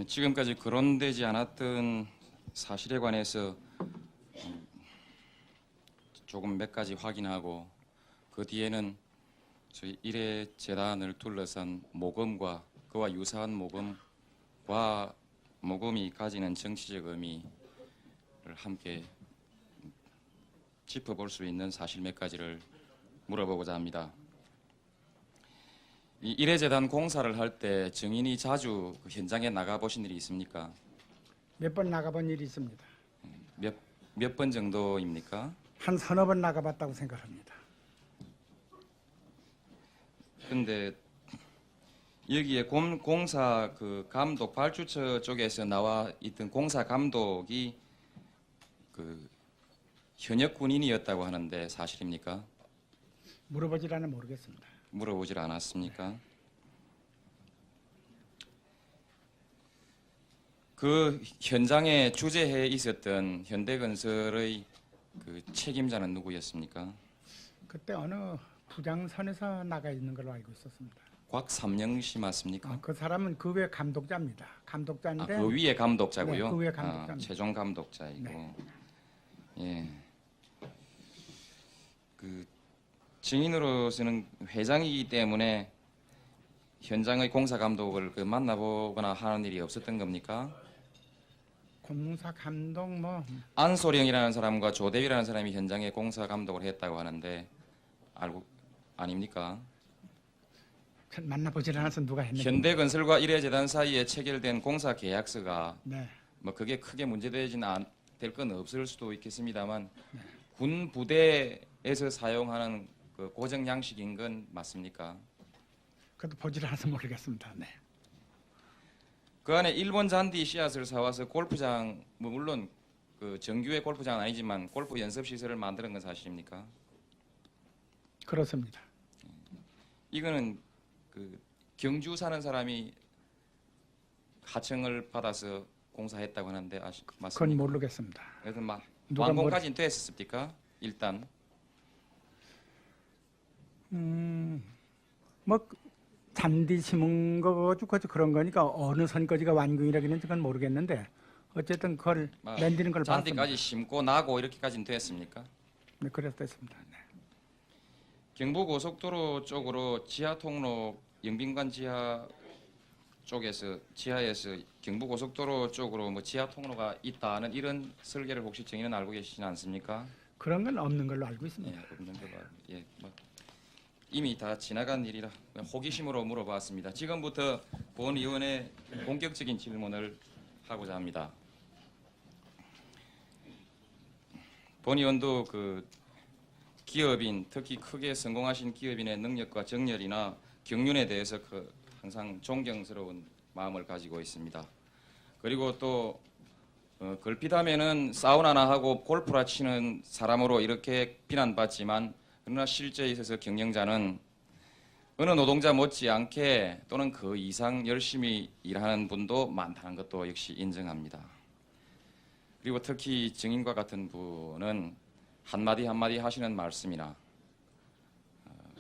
지금까지 거론되지 않았던 사실에 관해서 조금 몇 가지 확인하고 그 뒤에는 저희 일회 재단을 둘러싼 모금과 그와 유사한 모금과 모금이 가지는 정치적 의미를 함께 짚어볼 수 있는 사실 몇 가지를 물어보고자 합니다. 이 일회 재단 공사를 할 때 증인이 자주 그 현장에 나가 보신 일이 있습니까? 몇 번 나가본 일이 있습니다. 몇 번 정도입니까? 한 서너 번 나가봤다고 생각합니다. 근데 여기에 공사 그 감독 발주처 쪽에서 나와 있던 공사 감독이 그 현역 군인이었다고 하는데 사실입니까? 물어보질 않아 모르겠습니다. 물어보질 않았습니까? 그 현장에 주재해 있었던 현대건설의 그 책임자는 누구였습니까? 그때 어느 부장선에서 나가 있는 걸로 알고 있었습니다. 곽삼영 씨 맞습니까? 그 사람은 그 외 감독자입니다. 감독자인데 그 위에 감독자고요. 네, 그 위에 감독자입니다. 최종 감독자이고. 네. 예. 그 증인으로서는 회장이기 때문에 현장의 공사 감독을 그 만나보거나 하는 일이 없었던 겁니까? 공사 감독 뭐 안소령이라는 사람과 조대위라는 사람이 현장에 공사 감독을 했다고 하는데 알고 아닙니까? 만나보질 않아서 누가 했는지. 현대건설과 일회재단 사이에 체결된 공사 계약서가 네. 뭐 그게 크게 문제되지는 될 건 없을 수도 있겠습니다만 군 부대에서 사용하는 그 고정 양식인 건 맞습니까? 그것도 보질 않아서 모르겠습니다. 네. 그 안에 일본 잔디 씨앗을 사와서 골프장 뭐 물론 그 정규의 골프장은 아니지만 골프 연습 시설을 만드는 건 사실입니까? 그렇습니다. 이거는 그 경주 사는 사람이 하청을 받아서 공사했다고 하는데 맞습니까? 그건 모르겠습니다. 그래서 막 누가 완공까지는 됐었습니까? 일단 뭐 잔디 심은 거 가지고 그런 거니까 어느 선까지가 완공이라기는 그건 모르겠는데 어쨌든 그걸 만드는 걸 봤습니다. 잔디까지 심고 나고 이렇게까지는 됐습니까? 네, 그랬습니다. 네. 경부고속도로 쪽으로 지하 통로 영빈관 지하 쪽에서 지하에서 경부고속도로 쪽으로 뭐 지하 통로가 있다는 이런 설계를 혹시 정의는 알고 계시지 않습니까? 그런 건 없는 걸로 알고 있습니다. 예, 없는 걸로 뭐 이미 다 지나간 일이라 그냥 호기심으로 물어봤습니다. 지금부터 본 의원의 본격적인 질문을 하고자 합니다. 본 의원도 그 기업인 특히 크게 성공하신 기업인의 능력과 정열이나 경륜에 대해서 그 항상 존경스러운 마음을 가지고 있습니다. 그리고 또 걸핏하면은 사우나나 하고 골프라 치는 사람으로 이렇게 비난받지만 그러나 실제에 있어서 경영자는 어느 노동자 못지않게 또는 그 이상 열심히 일하는 분도 많다는 것도 역시 인정합니다. 그리고 특히 증인과 같은 분은 한마디 한마디 하시는 말씀이나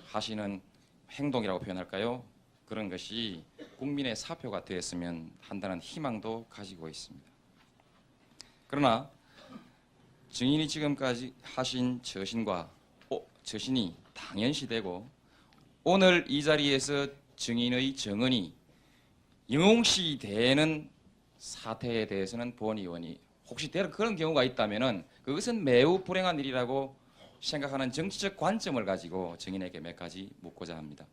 하시는 행동이라고 표현할까요? 그런 것이 국민의 사표가 되었으면 한다는 희망도 가지고 있습니다. 그러나 증인이 지금까지 하신 처신이 당연시되고 오늘 이 자리에서 증인의 증언이 영웅시되는 사태에 대해서는 본 의원이 혹시 그런 경우가 있다면은 그것은 매우 불행한 일이라고 생각하는 정치적 관점을 가지고 증인에게 몇 가지 묻고자 합니다.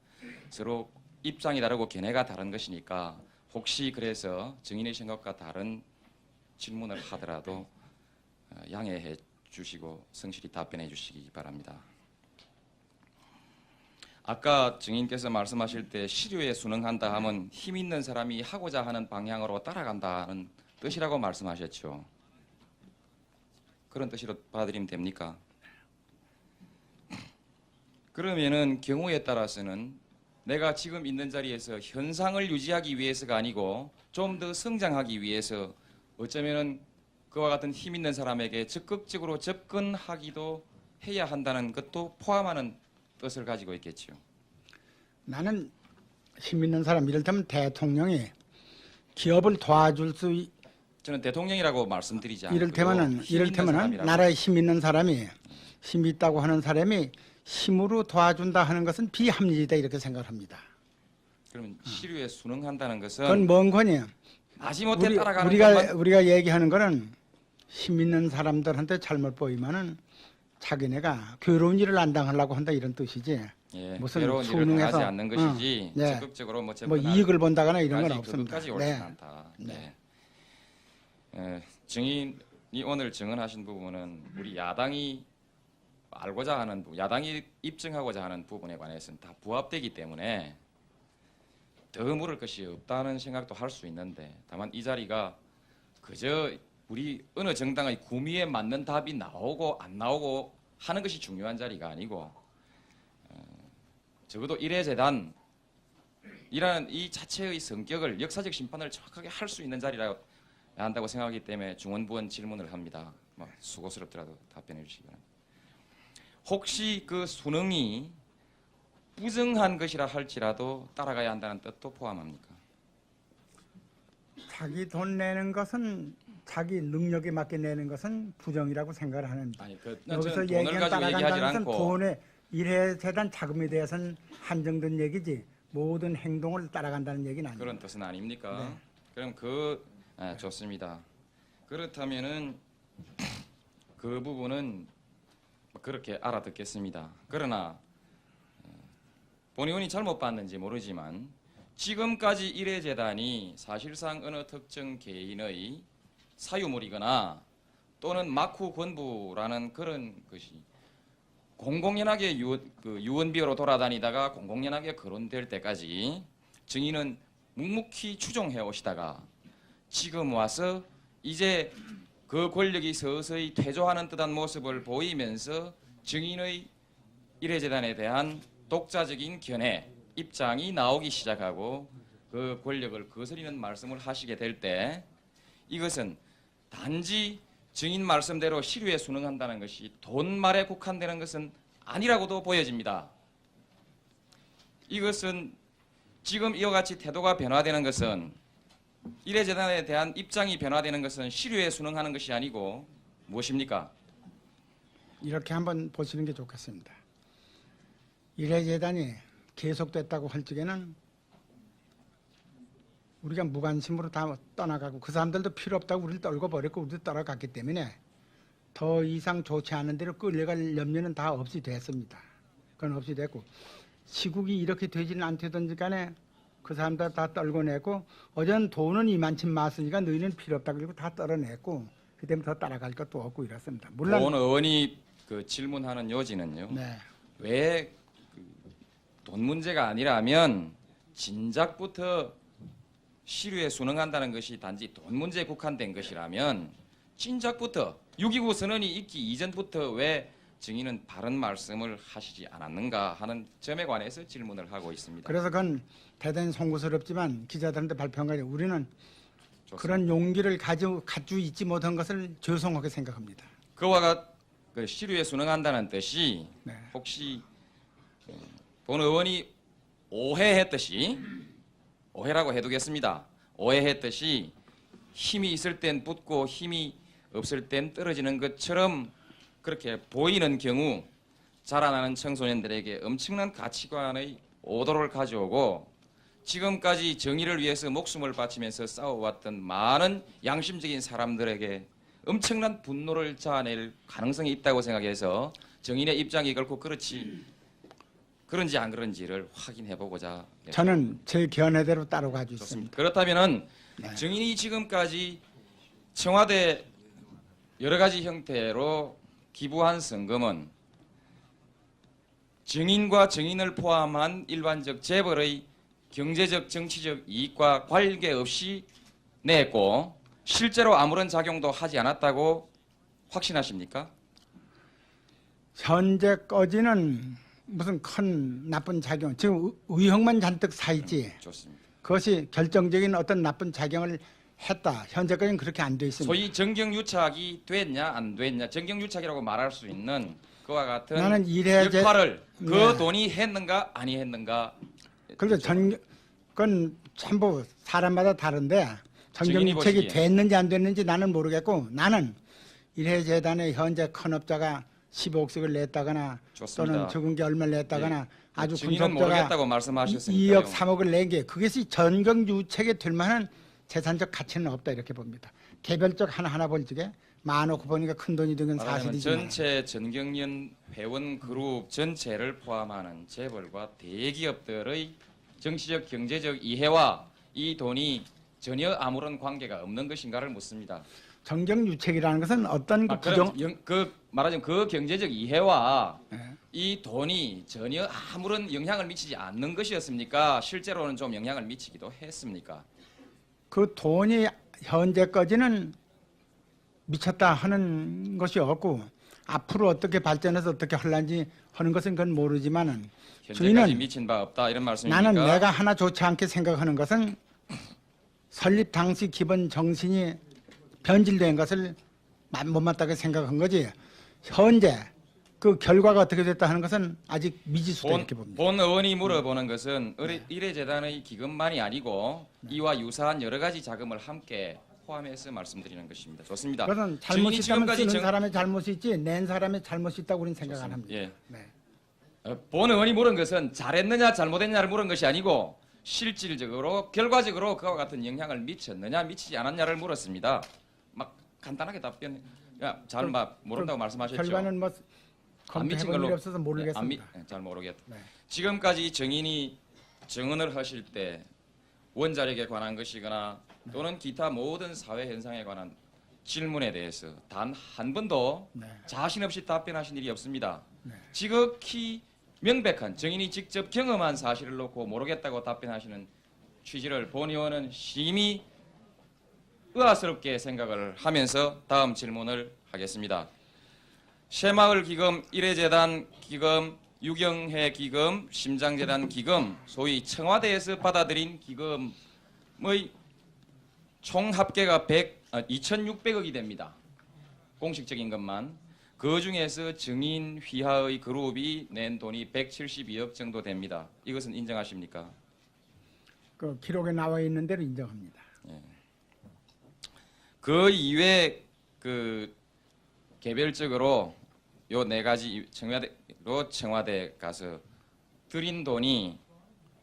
서로 입장이 다르고 견해가 다른 것이니까 혹시 그래서 증인의 생각과 다른 질문을 하더라도 양해해 주시고 성실히 답변해 주시기 바랍니다. 아까 증인께서 말씀하실 때 시류에 순응한다 하면 힘 있는 사람이 하고자 하는 방향으로 따라간다는 뜻이라고 말씀하셨죠. 그런 뜻으로 받아들이면 됩니까? 그러면은 경우에 따라서는 내가 지금 있는 자리에서 현상을 유지하기 위해서가 아니고 좀 더 성장하기 위해서 어쩌면은 그와 같은 힘 있는 사람에게 적극적으로 접근하기도 해야 한다는 것도 포함하는 뜻을 가지고 있겠죠. 나는 힘 있는 사람, 이를테면 대통령이 기업을 도와줄 수 저는 대통령이라고 말씀드리지 않고요. 이를테면은 힘 있는 사람이라고. 나라에 힘 있는 사람이 힘이 있다고 하는 사람이 힘으로 도와준다 하는 것은 비합리이다 이렇게 생각합니다. 그러면 시류에 순응한다는 것은 그건 뭔 거냐? 마지못해 따라가는 것만 우리가 얘기하는 거는 힘 있는 사람들한테 잘못 보이면은 자기네가 괴로운 일을 안 당하려고 한다 이런 뜻이지. 예, 무슨 괴로운 일을 순응해서, 당하지 않는 것이지 네. 적극적으로 뭐 뭐 이익을 본다거나 이런 건 그것까지 없습니다. 옳지 네. 않다. 네. 증인이 오늘 증언하신 부분은 우리 야당이 알고자 하는 야당이 입증하고자 하는 부분에 관해서는 다 부합되기 때문에 더 물을 것이 없다는 생각도 할 수 있는데 다만 이 자리가 그저 우리 어느 정당의 구미에 맞는 답이 나오고 안 나오고 하는 것이 중요한 자리가 아니고 적어도 일회재단이라는 이 자체의 성격을 역사적 심판을 정확하게 할 수 있는 자리라고 한다고 생각하기 때문에 중원부원 질문을 합니다. 뭐 수고스럽더라도 답변해 주시기 바랍니다. 혹시 그 순응이 부정한 것이라 할지라도 따라가야 한다는 뜻도 포함합니까? 자기 돈 내는 것은 자기 능력에 맞게 내는 것은 부정이라고 생각을 하는데 아니 여기서 저는 돈을 얘기한 가지고 얘기하지 따라간다는 것은 않고 돈의 일회재단 자금에 대해서는 한정된 얘기지 모든 행동을 따라간다는 얘기는 아닙니다. 그런 뜻은 아닙니까? 네. 그럼 좋습니다. 그렇다면은 그 부분은 그렇게 알아듣겠습니다. 그러나 본 의원이 잘못 봤는지 모르지만 지금까지 일회재단이 사실상 어느 특정 개인의 사유물이거나 또는 막후 권부라는 그런 것이 공공연하게 유언비어로 돌아다니다가 공공연하게 거론될 때까지 증인은 묵묵히 추종해 오시다가 지금 와서 이제 그 권력이 서서히 퇴조하는 듯한 모습을 보이면서 증인의 일회재단에 대한 독자적인 견해, 입장이 나오기 시작하고 그 권력을 거스리는 말씀을 하시게 될 때 이것은 단지 증인 말씀대로 시류에 순응한다는 것이 돈말에 국한되는 것은 아니라고도 보여집니다. 이것은 지금 이와 같이 태도가 변화되는 것은 일회재단에 대한 입장이 변화되는 것은 시류에 순응하는 것이 아니고 무엇입니까? 이렇게 한번 보시는 게 좋겠습니다. 일회재단이 계속됐다고 할 적에는 우리가 무관심으로 다 떠나가고 그 사람들도 필요 없다고 우리를 떨고 버렸고 우리도 떠나갔기 때문에 더 이상 좋지 않은 대로 끌려갈 염려는 다 없이 됐습니다. 그건 없이 됐고 시국이 이렇게 되지는 않든지 간에 그 사람들 다 떨궈내고 어제는 돈은 이만큼 많으니까 너희는 필요 없다 그리고 다 떨어냈고 그 때문에 더 따라갈 것도 없고 이렇습니다. 물론 본 의원이 그 질문하는 요지는요. 네. 왜 돈 문제가 아니라면 진작부터 시류에 순응한다는 것이 단지 돈 문제에 국한된 것이라면 진작부터 6.29 선언이 있기 이전부터 왜 증인은 바른 말씀을 하시지 않았는가 하는 점에 관해서 질문을 하고 있습니다. 그래서 그건 대단히 송구스럽지만 기자들한테 발표한 거예요. 우리는 좋습니다. 그런 용기를 가지고 있지 못한 것을 죄송하게 생각합니다. 그와 같그 시류에 순응한다는 뜻이 네. 혹시 본 의원이 오해했듯이 오해라고 해두겠습니다. 오해했듯이 힘이 있을 땐 붙고 힘이 없을 땐 떨어지는 것처럼 그렇게 보이는 경우 자라나는 청소년들에게 엄청난 가치관의 오도를 가져오고 지금까지 정의를 위해서 목숨을 바치면서 싸워왔던 많은 양심적인 사람들에게 엄청난 분노를 자아낼 가능성이 있다고 생각해서 정인의 입장이 결코 그런지 안 그런지를 확인해보고자 저는 제 견해대로 따라가고 좋습니다. 있습니다. 그렇다면은 네. 정인이 지금까지 청와대 여러 가지 형태로 기부한 성금은 정인과 정인을 포함한 일반적 재벌의 경제적 정치적 이익과 관계없이 냈고 실제로 아무런 작용도 하지 않았다고 확신하십니까? 현재까지는 무슨 큰 나쁜 작용, 지금 의혹만 잔뜩 사있지. 좋습니다. 그것이 결정적인 어떤 나쁜 작용을 했다. 현재까지는 그렇게 안 돼 있습니다. 소위 정경유착이 됐냐 안 됐냐 정경유착이라고 말할 수 있는 그와 같은 나는 역할을 그 네. 돈이 했는가 아니 했는가 그래서 그건 전부 사람마다 다른데 정경유착이 보시기에. 됐는지 안 됐는지 나는 모르겠고 나는 일해재단의 현재 큰업자가 15억씩을 냈다거나 좋습니다. 또는 적은 게 얼마를 냈다거나 아주 증인은 군속자가 모르겠다고 말씀하셨으니까요. 2억 3억을 낸 게 그것이 전경유착이 될 만한 재산적 가치는 없다 이렇게 봅니다. 개별적 하나하나 볼 적에 많고 보니까 큰 돈이 든 건 말하자면 사실이지만 전체 전경련 회원 그룹 전체를 포함하는 재벌과 대기업들의 정치적 경제적 이해와 이 돈이 전혀 아무런 관계가 없는 것인가를 묻습니다. 정경유착이라는 것은 어떤 그 부정 말하자면 그 경제적 이해와 네. 이 돈이 전혀 아무런 영향을 미치지 않는 것이었습니까? 실제로는 좀 영향을 미치기도 했습니까? 그 돈이 현재까지는 미쳤다 하는 것이 없고 앞으로 어떻게 발전해서 어떻게 할란지 하는 것은 그건 모르지만은 현재까지 주인은 미친 바 없다 이런 말씀입니까? 나는 내가 하나 좋지 않게 생각하는 것은 설립 당시 기본 정신이 변질된 것을 못마땅하게 생각한 거지. 현재 그 결과가 어떻게 됐다 하는 것은 아직 미지수다 이렇게 봅니다. 본 의원이 물어보는 것은 의례재단의 기금만이 아니고 이와 유사한 여러 가지 자금을 함께 포함해서 말씀드리는 것입니다. 좋습니다. 그것은 잘못이 있다면 쓰는 사람의 잘못이 있지 낸 사람의 잘못이 있다고 우리는 생각 안 합니다. 예. 네. 본 의원이 물은 것은 잘했느냐 잘못했느냐를 물은 것이 아니고 실질적으로 결과적으로 그와 같은 영향을 미쳤느냐 미치지 않았냐를 물었습니다. 막 간단하게 답변. 잘 모른다고 말씀하셨죠. 결과는 뭐 안 미친 검토해본 걸로 일이 없어서 모르겠습니다. 잘 모르겠다. 네. 지금까지 증인이 증언을 하실 때 원자력에 관한 것이거나 또는 기타 모든 사회 현상에 관한 질문에 대해서 단 한 번도 네. 자신 없이 답변하신 일이 없습니다. 네. 지극히 명백한 증인이 직접 경험한 사실을 놓고 모르겠다고 답변하시는 취지를 본 의원은 심히 의아스럽게 생각을 하면서 다음 질문을 하겠습니다. 새마을 기금, 일회재단 기금, 유경회 기금, 심장재단 기금, 소위 청와대에서 받아들인 기금의 총 합계가 2,600억이 됩니다. 공식적인 것만. 그 중에서 증인 휘하의 그룹이 낸 돈이 172억 정도 됩니다. 이것은 인정하십니까? 그 기록에 나와 있는 대로 인정합니다. 그 이외에 그 개별적으로 요 네 가지 청와대 가서 들인 돈이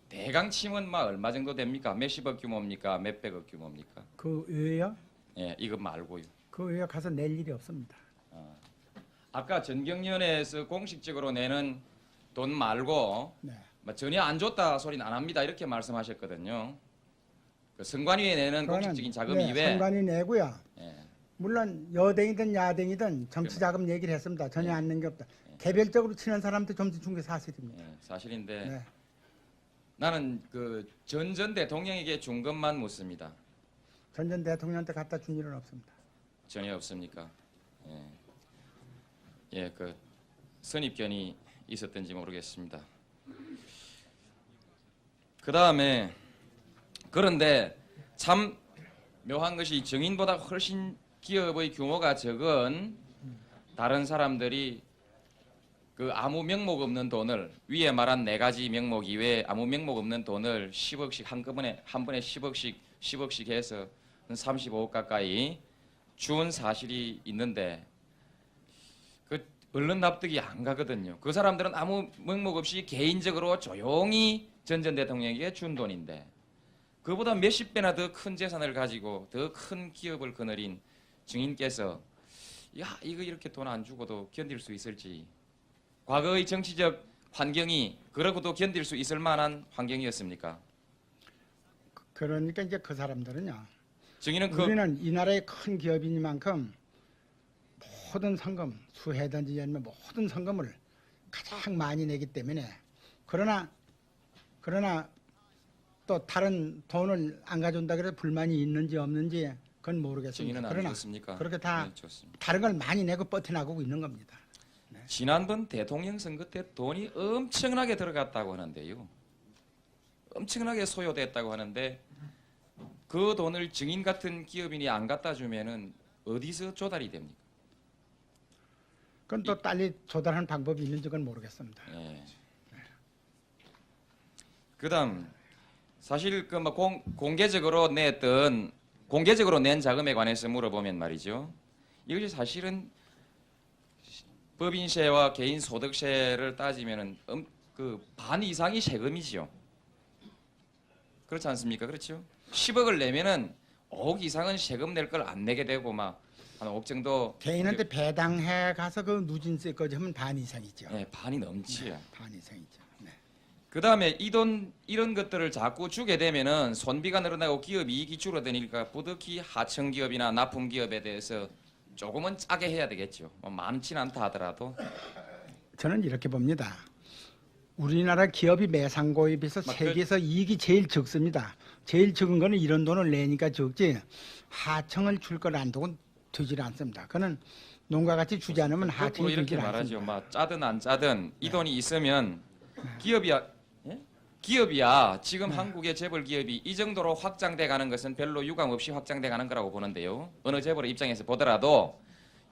대강 치면 얼마 정도 됩니까? 몇십억 규모입니까? 몇백억 규모입니까? 그 외에요? 예, 이거 말고요. 그 외에 가서 낼 일이 없습니다. 아까 전경련에서 공식적으로 내는 돈 말고 네. 전혀 안 줬다 소리는 안 합니다. 이렇게 말씀하셨거든요. 그 선관위에 내는 공식적인 자금 네, 이외에 선관위 내고요. 예, 물론 여당이든 야당이든 정치 자금 얘기를 했습니다. 전혀 안 낸 게 없다. 개별적으로 치는 사람한테 점수 준 게 사실입니다. 사실인데 네. 나는 그 전 대통령에게 준 것만 묻습니다. 전 대통령한테 갖다 준 일은 없습니다. 전혀 없습니까? 예, 그 선입견이 있었던지 모르겠습니다. 그 다음에 그런데 참 묘한 것이 증인보다 훨씬 기업의 규모가 적은 다른 사람들이 그 아무 명목 없는 돈을 위에 말한 네 가지 명목 이외에 아무 명목 없는 돈을 10억씩 한 번에 10억씩 해서 35억 가까이 준 사실이 있는데 그 얼른 납득이 안 가거든요. 그 사람들은 아무 명목 없이 개인적으로 조용히 전 대통령에게 준 돈인데 그보다 몇십 배나 더 큰 재산을 가지고 더 큰 기업을 거느린 증인께서 야 이거 이렇게 돈 안 주고도 견딜 수 있을지 과거의 정치적 환경이 그러고도 견딜 수 있을 만한 환경이었습니까? 그러니까 이제 그 사람들은요. 증인은 우리는 이 나라의 큰 기업이니만큼 모든 성금, 수해든지 아니면 모든 성금을 가장 많이 내기 때문에 그러나 또 다른 돈을 안 가져온다 그래서 불만이 있는지 없는지 그건 모르겠습니다. 증인은 안 그러나 좋습니까? 그렇게 다 네, 좋습니다. 다른 걸 많이 내고 버텨나가고 있는 겁니다. 지난번 대통령 선거 때 돈이 엄청나게 들어갔다고 하는데요. 엄청나게 소요됐다고 하는데 그 돈을 증인 같은 기업인이 안 갖다 주면은 어디서 조달이 됩니까? 그건 또 빨리 조달하는 방법이 있는지 그건 모르겠습니다. 예. 그다음 사실 그 뭐 공개적으로 냈던 공개적으로 낸 자금에 관해서 물어보면 말이죠. 이것이 사실은 법인세와 개인 소득세를 따지면은 그 반 이상이 세금이지요. 그렇지 않습니까? 그렇죠? 10억을 내면은 5억 이상은 세금 낼 걸 안 내게 되고 막 한 5억 정도 개인한테 배당해 가서 그 누진세까지 하면 반 이상이죠. 네, 반이 넘지요. 네, 반 이상이죠. 네. 그다음에 이 돈 이런 것들을 자꾸 주게 되면은 손비가 늘어나고 기업 이익이 줄어드니까 부득이 하청 기업이나 납품 기업에 대해서 조금은 짜게 해야 되겠죠. 뭐 많지는 않다 하더라도 저는 이렇게 봅니다. 우리나라 기업이 매상고에 비해서 막 세계에서 이익이 제일 적습니다. 제일 적은 거는 이런 돈을 내니까 적지 하청을 줄 걸 안 두고 되질 않습니다. 그는 농가 같이 주지 않으면 거꾸로 하청이 이렇게 되질 말하죠. 않습니다. 막 짜든 안 짜든 이 돈이 있으면 기업이야 지금 한국의 재벌 기업이 이 정도로 확장돼 가는 것은 별로 유감 없이 확장돼 가는 거라고 보는데요. 어느 재벌의 입장에서 보더라도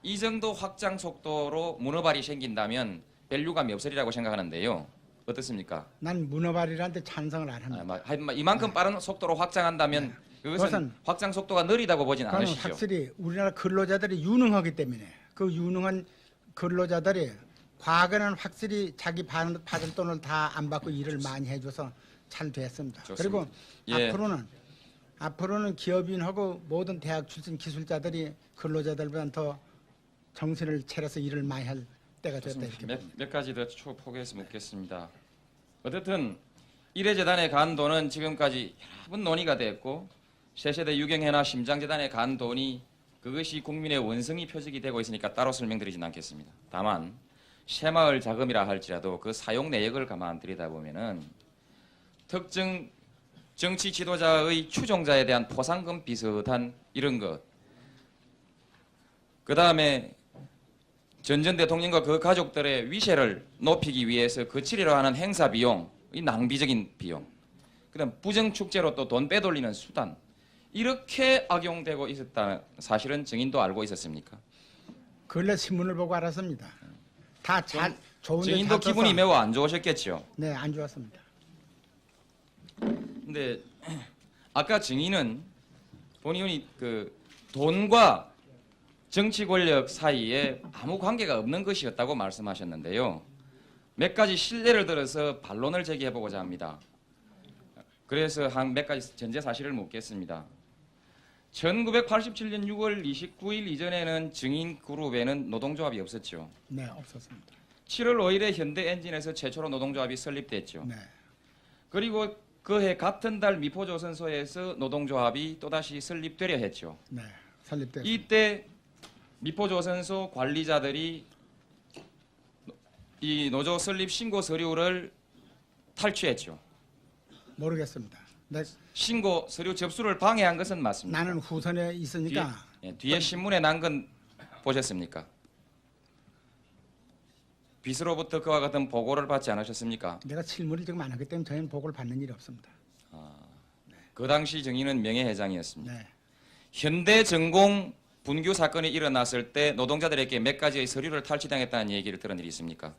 이 정도 확장 속도로 문어발이 생긴다면 별 유감이 없으리라고 생각하는데요. 어떻습니까? 난 문어발이라는데 찬성을 안 합니다. 이만큼 빠른 속도로 확장한다면 그것은 그것은 확장 속도가 느리다고 보진 그건 않으시죠. 확실히 우리나라 근로자들이 유능하기 때문에 그 유능한 근로자들이 과거는 확실히 자기 받을 돈을 다 안 받고 일을 많이 해줘서 잘 됐습니다. 좋습니다. 그리고 예. 앞으로는 기업인하고 모든 대학 출신 기술자들이 근로자들보다 더 정신을 차려서 일을 많이 할 때가 됐다 이렇게 봅니다. 몇 가지 더 초포개해서 묻겠습니다. 어쨌든 일회재단에 간 돈은 지금까지 여러 번 논의가 됐고 세세대 유경회나 심장재단에 간 돈이 그것이 국민의 원성이 표적이 되고 있으니까 따로 설명드리진 않겠습니다. 다만 새마을 자금이라 할지라도 그 사용 내역을 가만 들여다보면은 특정 정치 지도자의 추종자에 대한 포상금 비슷한 이런 것, 그 다음에 전 대통령과 그 가족들의 위세를 높이기 위해서 거치리로 하는 행사 비용, 이 낭비적인 비용, 그다음 부정 축제로 또 돈 빼돌리는 수단, 이렇게 악용되고 있었다는 사실은 증인도 알고 있었습니까? 근래 신문을 보고 알았습니다. 다 잘 좋은데 증인도 잘 기분이 써서- 매우 안 좋으셨겠죠. 네, 안 좋았습니다. 근데 아까 증인은 본인이 그 돈과 정치 권력 사이에 아무 관계가 없는 것이었다고 말씀하셨는데요. 몇 가지 실례를 들어서 반론을 제기해보고자 합니다. 그래서 한 몇 가지 전제 사실을 묻겠습니다. 1987년 6월 29일 이전에는 증인 그룹에는 노동조합이 없었죠. 네, 없었습니다. 7월 5일에 현대엔진에서 최초로 노동조합이 설립됐죠. 네, 그리고 그해 같은 달 미포조선소에서 노동조합이 또다시 설립되려 했죠. 네, 설립됐습니다. 이때 미포조선소 관리자들이 이 노조 설립 신고 서류를 탈취했죠. 모르겠습니다. 신고 서류 접수를 방해한 것은 맞습니다. 나는 후선에 있으니까 뒤에 신문에 난 건 보셨습니까? 빚으로부터 그와 같은 보고를 받지 않으셨습니까? 내가 실무를 지금 안 하기 때문에 저희는 보고를 받는 일이 없습니다. 그 당시 증인은 명예회장이었습니다. 네, 현대전공 분규 사건이 일어났을 때 노동자들에게 몇 가지의 서류를 탈취당했다는 얘기를 들은 일이 있습니까?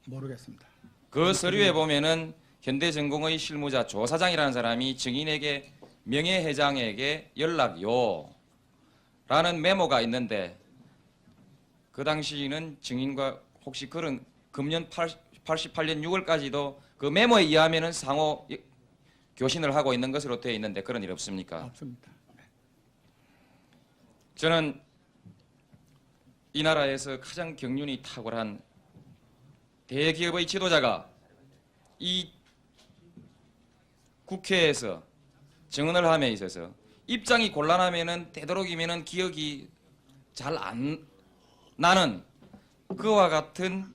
모르겠습니다. 그 서류에 보면은 현대전공의 실무자 조 사장이라는 사람이 증인에게 명예회장에게 연락요라는 메모가 있는데 그 당시는 증인과 혹시 그런 금년 88년 6월까지도 그 메모에 의하면은 상호 교신을 하고 있는 것으로 되어 있는데 그런 일 없습니까? 없습니다. 저는 이 나라에서 가장 경륜이 탁월한 대기업의 지도자가 이 국회에서 증언을 함에 있어서 입장이 곤란하면은 되도록이면은 기억이 잘 안 나는 그와 같은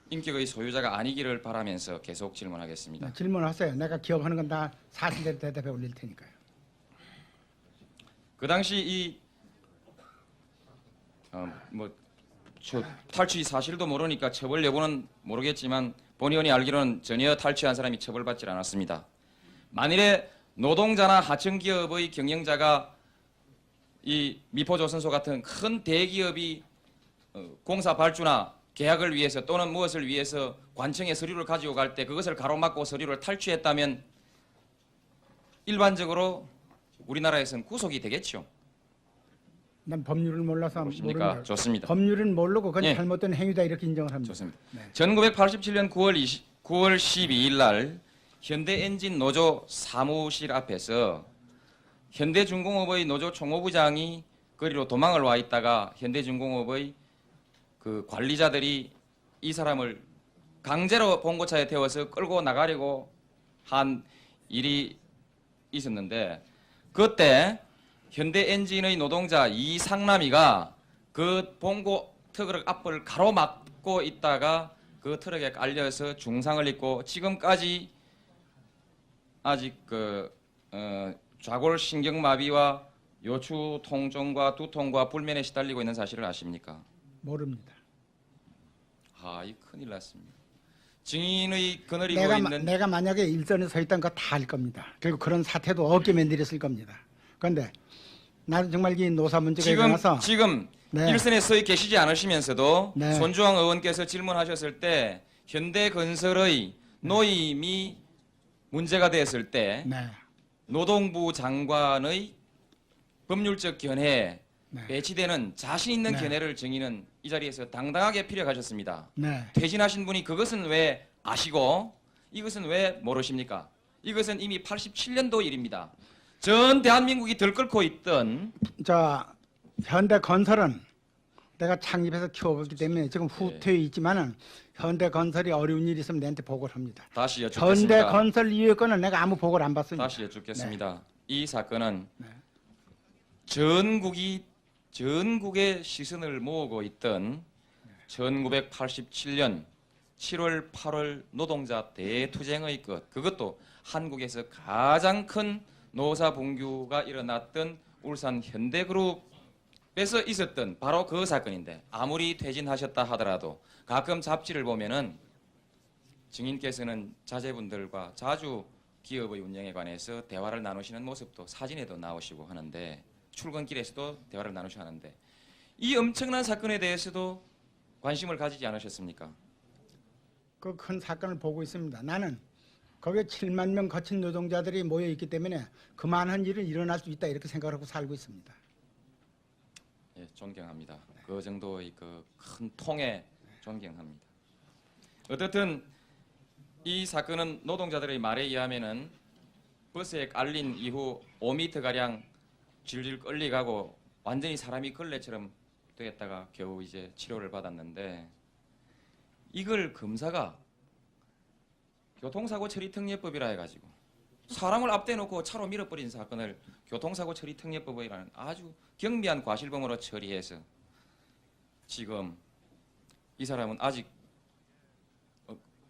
인격의 소유자가 아니기를 바라면서 계속 질문하겠습니다. 질문하세요. 내가 기억하는 건 다 사실대로 대답해 올릴 테니까요. 그 당시 저 탈취 사실도 모르니까 처벌 여부는 모르겠지만 본 의원이 알기로는 전혀 탈취한 사람이 처벌받지 않았습니다. 만일에 노동자나 하청기업의 경영자가 이 미포조선소 같은 큰 대기업이 공사 발주나 계약을 위해서 또는 무엇을 위해서 관청에 서류를 가지고 갈 때 그것을 가로막고 서류를 탈취했다면 일반적으로 우리나라에서는 구속이 되겠죠. 난 법률을 몰라서 그렇습니까? 모릅니다. 좋습니다. 법률은 모르고 그건 예. 잘못된 행위다 이렇게 인정을 합니다. 좋습니다. 네. 1987년 9월 12일 날 현대엔진 노조 사무실 앞에서 현대중공업의 노조 총무부장이 거리로 도망을 와 있다가 현대중공업의 그 관리자들이 이 사람을 강제로 봉고차에 태워서 끌고 나가려고 한 일이 있었는데 그때 현대엔진의 노동자 이상남이가 그 봉고 트럭 앞을 가로막고 있다가 그 트럭에 깔려서 중상을 입고 지금까지 아직 좌골 신경마비와 요추 통증과 두통과 불면에 시달리고 있는 사실을 아십니까? 모릅니다. 이 큰일 났습니다. 증인의 거느리고 있는 내가 만약에 일선에 서 있던 거 다 알 겁니다. 그리고 그런 사태도 어깨 맨들였을 겁니다. 그런데 나는 정말 이 노사 문제가 일어나서 지금 네. 일선에 서 계시지 않으시면서도 네. 손주왕 의원께서 질문하셨을 때 현대건설의 노임이 문제가 됐을 때 네. 노동부 장관의 법률적 견해에 네. 배치되는 자신 있는 네. 견해를 증인은 이 자리에서 당당하게 피력하셨습니다. 네. 퇴진하신 분이 그것은 왜 아시고 이것은 왜 모르십니까? 이것은 이미 87년도 일입니다. 전 대한민국이 들끓고 있던 저 현대건설은 내가 창립해서 키워봤기 때문에 지금 후퇴에 있지만은 현대건설이 어려운 일이 있으면 내한테 보고를 합니다. 다시 여쭙겠습니다. 현대건설 이외의 거는 내가 아무 보고를 안 받습니다. 다시 여쭙겠습니다. 이 사건은 네. 전국의 시선을 모으고 있던 1987년 7월 8월 노동자 대투쟁의 그것도 한국에서 가장 큰 노사 분규가 일어났던 울산 현대그룹에서 있었던 바로 그 사건인데 아무리 퇴진하셨다 하더라도 가끔 잡지를 보면은 증인께서는 자제분들과 자주 기업의 운영에 관해서 대화를 나누시는 모습도 사진에도 나오시고 하는데 출근길에서도 대화를 나누셔 하는데 이 엄청난 사건에 대해서도 관심을 가지지 않으셨습니까? 그 큰 사건을 보고 있습니다. 나는 거기에 7만 명 거친 노동자들이 모여 있기 때문에 그만한 일은 일어날 수 있다 이렇게 생각하고 살고 있습니다. 예, 존경합니다. 그 정도의 그 큰 통에 존경합니다. 어떻든 이 사건은 노동자들의 말에 의하면은 버스에 깔린 이후 5m 가량 질질 끌려가고 완전히 사람이 걸레처럼 되었다가 겨우 이제 치료를 받았는데 이걸 검사가 교통사고 처리 특례법이라 해가지고 사람을 앞대놓고 차로 밀어버린 사건을 교통사고 처리 특례법이라는 아주 경미한 과실범으로 처리해서 지금 이 사람은 아직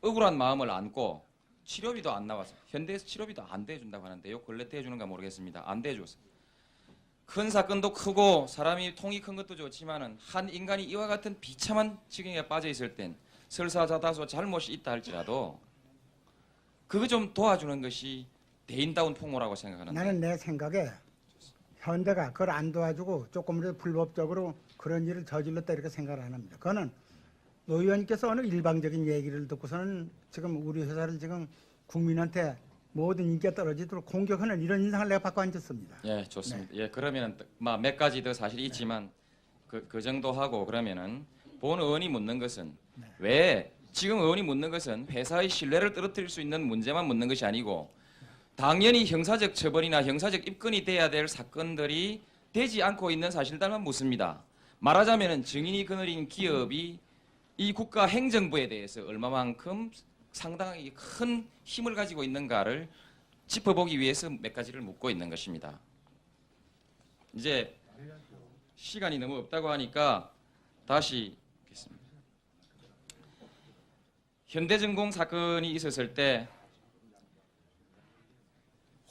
억울한 마음을 안고 치료비도 안 나와서 현대에서 치료비도 안 대준다고 하는데 요 근래 대주는가 모르겠습니다. 안 대줘서 큰 사건도 크고 사람이 통이 큰 것도 좋지만은 한 인간이 이와 같은 비참한 지경에 빠져 있을 땐 설사자다소 잘못이 있다 할지라도 그거 좀 도와주는 것이 대인다운 풍모라고 생각하는데 나는 내 생각에 현대가 그걸 안 도와주고 조금이라도 불법적으로 그런 일을 저질렀다 이렇게 생각을 안 합니다. 그거는 노 의원님께서 어느 일방적인 얘기를 듣고서는 지금 우리 회사를 지금 국민한테 모든 인기가 떨어지도록 공격하는 이런 인상을 내가 받고 앉았습니다. 예, 좋습니다. 예, 그러면은 몇 가지 더 사실이 있지만 그 정도 하고 그러면은 본 의원이 묻는 것은 왜 지금 의원이 묻는 것은 회사의 신뢰를 떨어뜨릴 수 있는 문제만 묻는 것이 아니고 당연히 형사적 처벌이나 형사적 입건이 돼야 될 사건들이 되지 않고 있는 사실들만 묻습니다. 말하자면은 증인이 거느린 기업이 이 국가 행정부에 대해서 얼마만큼 상당히 큰 힘을 가지고 있는가를 짚어보기 위해서 몇 가지를 묻고 있는 것입니다. 이제 시간이 너무 없다고 하니까 다시 보겠습니다. 현대전공 사건이 있었을 때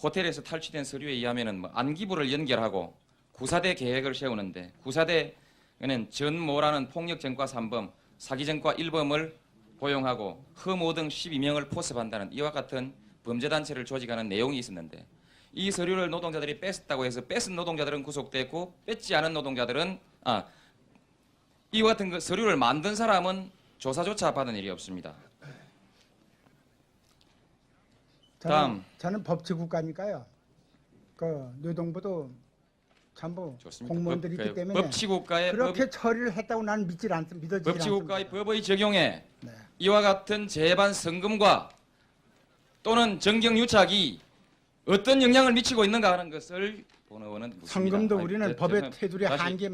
호텔에서 탈취된 서류에 의하면 안기부를 연결하고 구사대 계획을 세우는데 구사대는 전모라는 폭력전과 3범, 사기전과 1범을 고용하고 허모 등 12명을 포섭한다는 이와 같은 범죄단체를 조직하는 내용이 있었는데 이 서류를 노동자들이 뺐었다고 해서 뺏은 노동자들은 구속됐고 뺏지 않은 노동자들은 이와 같은 그 서류를 만든 사람은 조사조차 받은 일이 없습니다. 다음. 저는 법치국가니까요. 그 노동부도 전부 좋습니다. 공무원들이 있기 때문에 법치국가의 그렇게 처리를 했다고 나는 믿어지지 않습니다. 법치국가의 법의 적용에 네. 이와 같은 재반 성금과 또는 정경유착이 어떤 영향을 미치고 있는가 하는 것을 본 의원은 묻습니다. 성금도 우리는 법의 죄송합니다. 테두리 다시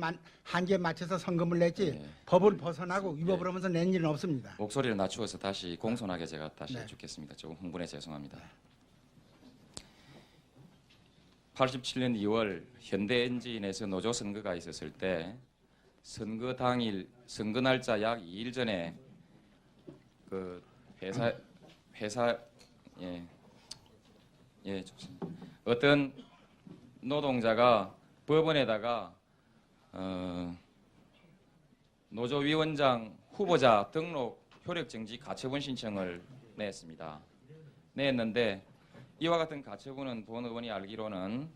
한계에 맞춰서 성금을 냈지 네. 법을 벗어나고 위법을 하면서 낸 일은 없습니다. 목소리를 낮추어서 다시 공손하게 제가 다시 네. 해주겠습니다. 조금 흥분해 죄송합니다. 87년 2월 현대엔진에서 노조 선거가 있었을 때 선거 당일 선거 날짜 약 2일 전에 그 회사 좋습니다. 어떤 노동자가 법원에다가 노조위원장 후보자 등록 효력 정지 가처분 신청을 냈습니다. 냈는데 이와 같은 가처분은 본 의원이 알기로는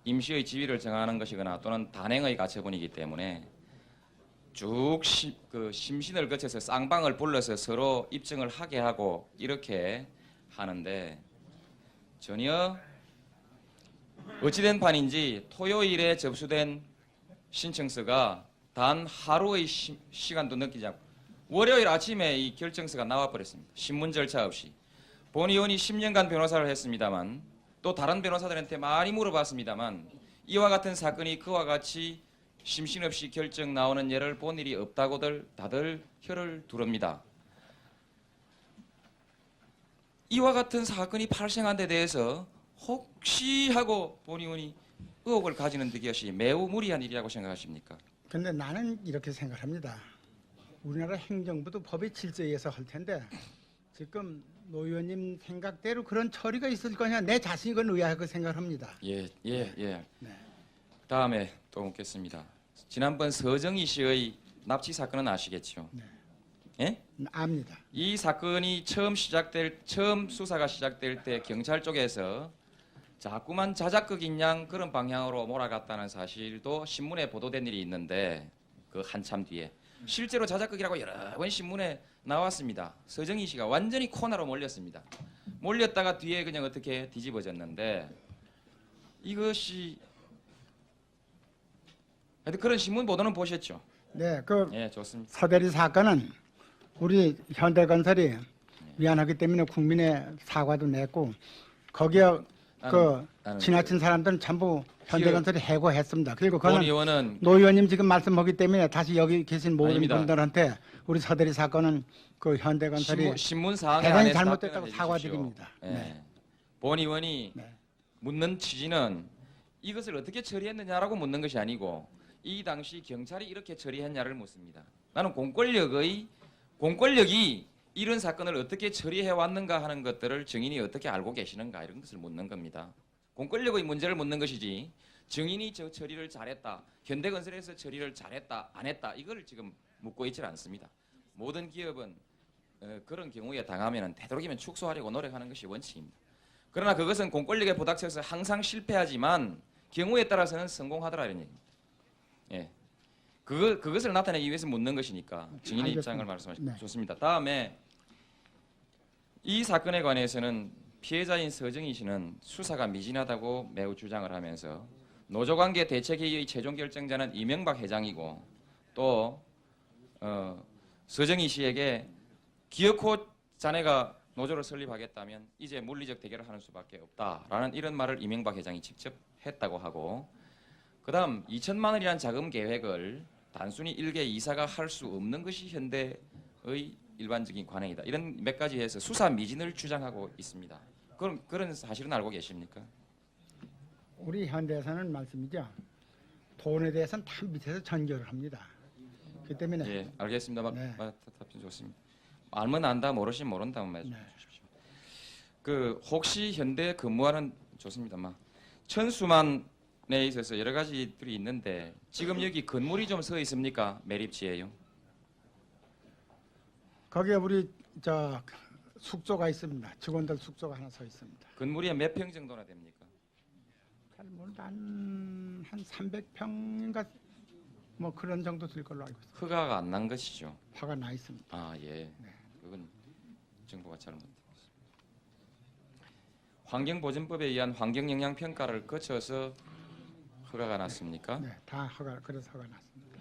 임시의 지위를 정하는 것이거나 또는 단행의 가처분이기 때문에 쭉 심신을 거쳐서 쌍방을 불러서 서로 입증을 하게 하고 이렇게 하는데 전혀 어찌된 판인지 토요일에 접수된 신청서가 단 하루의 시간도 느끼지 않고 월요일 아침에 이 결정서가 나와버렸습니다. 신문 절차 없이. 본 의원이 10년간 변호사를 했습니다만 또 다른 변호사들한테 많이 물어봤습니다만 이와 같은 사건이 그와 같이 심신없이 결정 나오는 예를 본 일이 없다고들 다들 혀를 두릅니다. 이와 같은 사건이 발생한 데 대해서 혹시 하고 본 의원이 의혹을 가지는 것이 매우 무리한 일이라고 생각하십니까? 근데 나는 이렇게 생각합니다. 우리나라 행정부도 법의 질서에 의해서 할 텐데 지금 노 의원님 생각대로 그런 처리가 있을 거냐 내 자신이 그건 의아하게 생각합니다. 예. 네. 다음에 또 묻겠습니다. 지난번 서정희 씨의 납치 사건은 아시겠죠? 네. 예? 압니다. 이 사건이 처음 수사가 시작될 때 경찰 쪽에서 자꾸만 자작극인 양 그런 방향으로 몰아갔다는 사실도 신문에 보도된 일이 있는데 그 한참 뒤에 실제로 자작극이라고 여러 번 신문에 나왔습니다. 서정희 씨가 완전히 코너로 몰렸습니다. 몰렸다가 뒤에 그냥 어떻게 뒤집어졌는데 이것이 하여튼 그런 신문 보도는 보셨죠? 네, 예, 좋습니다. 서대리 사건은 우리 현대건설이 미안하기 때문에 국민의 사과도 냈고 거기에 나는 지나친 사람들은 전부 현대건설이 해고했습니다. 그리고 본 그거는 의원은 노 의원님 지금 말씀하기 때문에 다시 여기 계신 모든 아닙니다. 분들한테 우리 서대리 사건은 그 현대건설이 신문 사항에 대단히 안에서 잘못됐다고 답변을 사과드립니다. 해주십시오. 예. 네. 본 의원이 네. 묻는 취지는 이것을 어떻게 처리했느냐라고 묻는 것이 아니고 이 당시 경찰이 이렇게 처리했냐를 묻습니다. 나는 공권력이 이런 사건을 어떻게 처리해 왔는가 하는 것들을 증인이 어떻게 알고 계시는가 이런 것을 묻는 겁니다. 공권력의 문제를 묻는 것이지 증인이 저 처리를 잘했다, 현대건설에서 처리를 잘했다, 안 했다 이걸 지금 묻고 있지 않습니다. 모든 기업은 그런 경우에 당하면 되도록이면 축소하려고 노력하는 것이 원칙입니다. 그러나 그것은 공권력에 부닥쳐서 항상 실패하지만 경우에 따라서는 성공하더라 이런 얘기입니다. 예. 그것을 나타내기 위해서 묻는 것이니까 증인의 알겠습니다. 입장을 말씀하십니다. 네. 좋습니다. 다음에 이 사건에 관해서는 피해자인 서정희 씨는 수사가 미진하다고 매우 주장을 하면서 노조관계 대책회의의 최종 결정자는 이명박 회장이고 또 서정희 씨에게 기어코 자네가 노조를 설립하겠다면 이제 물리적 대결을 하는 수밖에 없다라는 이런 말을 이명박 회장이 직접 했다고 하고 그다음 2천만 원이라는 자금 계획을 단순히 일개 이사가 할 수 없는 것이 현대의 일반적인 관행이다. 이런 몇 가지 해서 수사 미진을 주장하고 있습니다. 그럼 그런 사실은 알고 계십니까? 우리 현대에서는 말씀이죠. 돈에 대해서는 다 밑에서 전결을 합니다. 그 때문에 예, 알겠습니다. 네. 답변 좋습니다. 알면 안다, 모르시면 모른다면 말씀 주십시오. 그 혹시 현대 근무하는 좋습니다만 천수만에 있어서 여러 가지들이 있는데 지금 여기 건물이 좀 서 있습니까? 매립지에요. 거기에 우리 숙소가 있습니다. 직원들 숙소가 하나 서 있습니다. 건물이 몇 평 정도나 됩니까? 한 300평인가 뭐 그런 정도 될 걸로 알고 있습니다. 허가가 안 난 것이죠. 화가 나 있습니다. 아 예, 네. 그건 정보가 잘못됐습니다. 환경보전법에 의한 환경영향평가를 거쳐서 허가가 났습니까? 네, 다 그래서 허가 났습니다.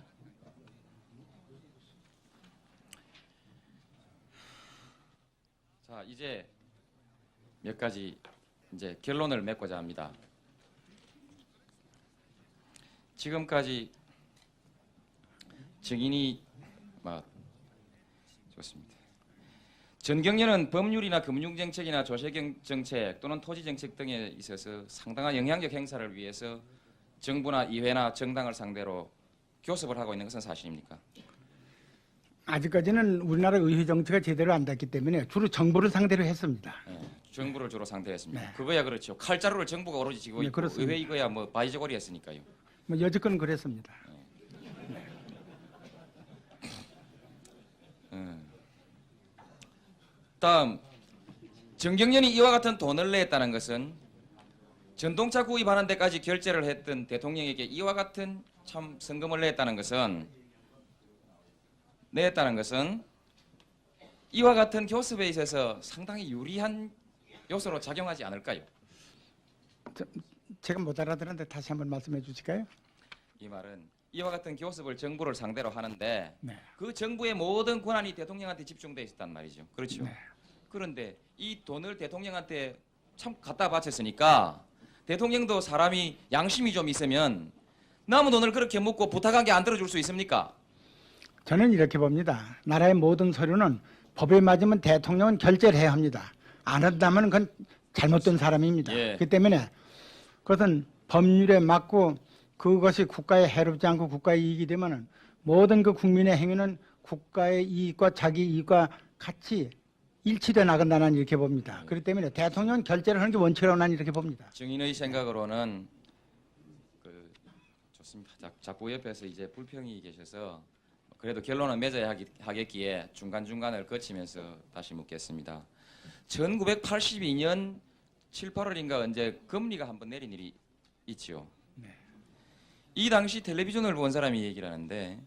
자, 이제 몇 가지 이제 결론을 맺고자 합니다. 지금까지 증인이 좋습니다. 전경련은 법률이나 금융정책이나 조세정책 또는 토지정책 등에 있어서 상당한 영향력 행사를 위해서 정부나 의회나 정당을 상대로 교섭을 하고 있는 것은 사실입니까? 아직까지는 우리나라 의회 정치가 제대로 안 됐기 때문에 주로 정부를 상대로 했습니다. 네, 정부를 주로 상대했습니다. 네. 그거야 그렇죠. 칼자루를 정부가 오로지 쥐고 네, 있고 그렇습니다. 의회 이거야 뭐 바위저고리 했으니까요. 뭐 여지껏은 그랬습니다. 다음 정경련이 이와 같은 돈을 냈다는 것은 전동차 구입하는 데까지 결제를 했던 대통령에게 이와 같은 참 성금을 냈다는 것은 이와 같은 교섭에 있어서 상당히 유리한 요소로 작용하지 않을까요? 제가 못 알아들었는데 다시 한번 말씀해 주실까요? 이 말은 이와 같은 교섭을 정부를 상대로 하는데 네. 그 정부의 모든 권한이 대통령한테 집중돼 있었단 말이죠. 그렇죠. 네. 그런데 이 돈을 대통령한테 참 갖다 바쳤으니까 대통령도 사람이 양심이 좀 있으면 남은 돈을 그렇게 묻고 부탁한 게 안 들어줄 수 있습니까? 저는 이렇게 봅니다. 나라의 모든 서류는 법에 맞으면 대통령은 결재를 해야 합니다. 안 한다면 그건 잘못된 사람입니다. 예. 그렇기 때문에 그것은 법률에 맞고 그것이 국가에 해롭지 않고 국가의 이익이 되면은 모든 그 국민의 행위는 국가의 이익과 자기 이익과 같이 일치돼 나간다는 이렇게 봅니다. 그렇기 때문에 대통령 결재를 하는 게 원칙이라고 나는 이렇게 봅니다. 증인의 생각으로는 좋습니다. 자꾸 옆에서 이제 불평이 계셔서 그래도 결론은 맺어야 하겠기에 중간중간을 거치면서 다시 묻겠습니다. 1982년 7, 8월인가 언제 금리가 한번 내린 일이 있지요. 이 당시 텔레비전을 본 사람이 얘기를 하는데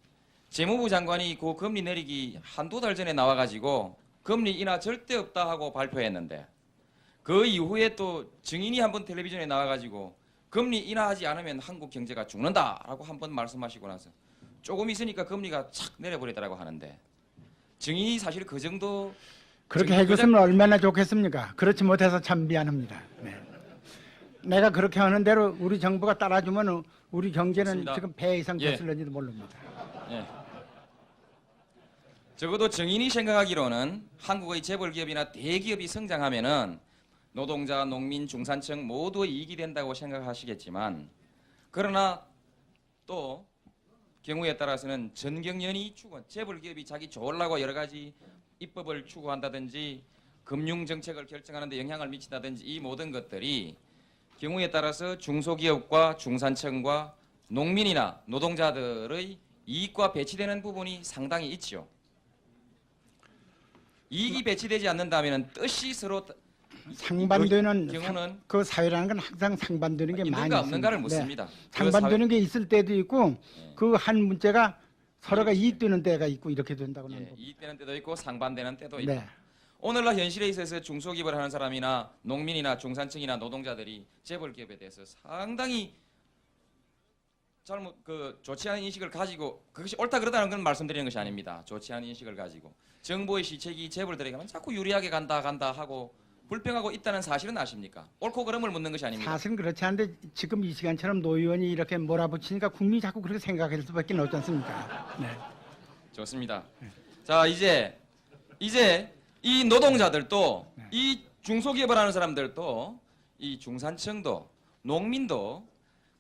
재무부 장관이 그 금리 내리기 한두 달 전에 나와가지고 금리 인하 절대 없다 하고 발표했는데 그 이후에 또 증인이 한번 텔레비전에 나와가지고 금리 인하하지 않으면 한국 경제가 죽는다라고 한번 말씀하시고 나서 조금 있으니까 금리가 착 내려버리더라고 하는데 증인이 사실 그 정도 그렇게 해줬으면 얼마나 좋겠습니까? 그렇지 못해서 참 미안합니다. 네. 내가 그렇게 하는 대로 우리 정부가 따라주면 우리 경제는 좋습니다. 지금 배 이상 예. 거슬는지도 모릅니다. 예. 적어도 증인이 생각하기로는 한국의 재벌기업이나 대기업이 성장하면은 노동자, 농민, 중산층 모두의 이익이 된다고 생각하시겠지만 그러나 또 경우에 따라서는 전경련이 재벌기업이 자기 좋으려고 여러 가지 입법을 추구한다든지 금융정책을 결정하는 데 영향을 미친다든지 이 모든 것들이 경우에 따라서 중소기업과 중산층과 농민이나 노동자들의 이익과 배치되는 부분이 상당히 있죠. 이익이 배치되지 않는다면 뜻이 서로 상반되는 경우는 그 사회라는 건 항상 상반되는 게 많이 있는가 있습니다. 없는가를 네. 묻습니다. 상반되는 게 있을 때도 있고 네. 그 한 문제가 서로가 이익되는 때가 있고 이렇게 된다고 나는 봅니다. 이익되는 때도 있고 상반되는 때도 있고 네. 오늘날 현실에 있어서 중소기업을 하는 사람이나 농민이나 중산층이나 노동자들이 재벌기업에 대해서 상당히 좋지 않은 인식을 가지고 그것이 옳다 그러다는 건 말씀드리는 것이 아닙니다. 좋지 않은 인식을 가지고 정부의 시책이 재벌들에게만 자꾸 유리하게 간다 하고 불평하고 있다는 사실은 아십니까? 옳고 그름을 묻는 것이 아닙니다. 사실은 그렇지 않은데 지금 이 시간처럼 노 의원이 이렇게 몰아붙이니까 국민이 자꾸 그렇게 생각할 수밖에 없지 않습니까? 네. 좋습니다. 자 이제 이 노동자들도 이 중소기업을 하는 사람들도 이 중산층도 농민도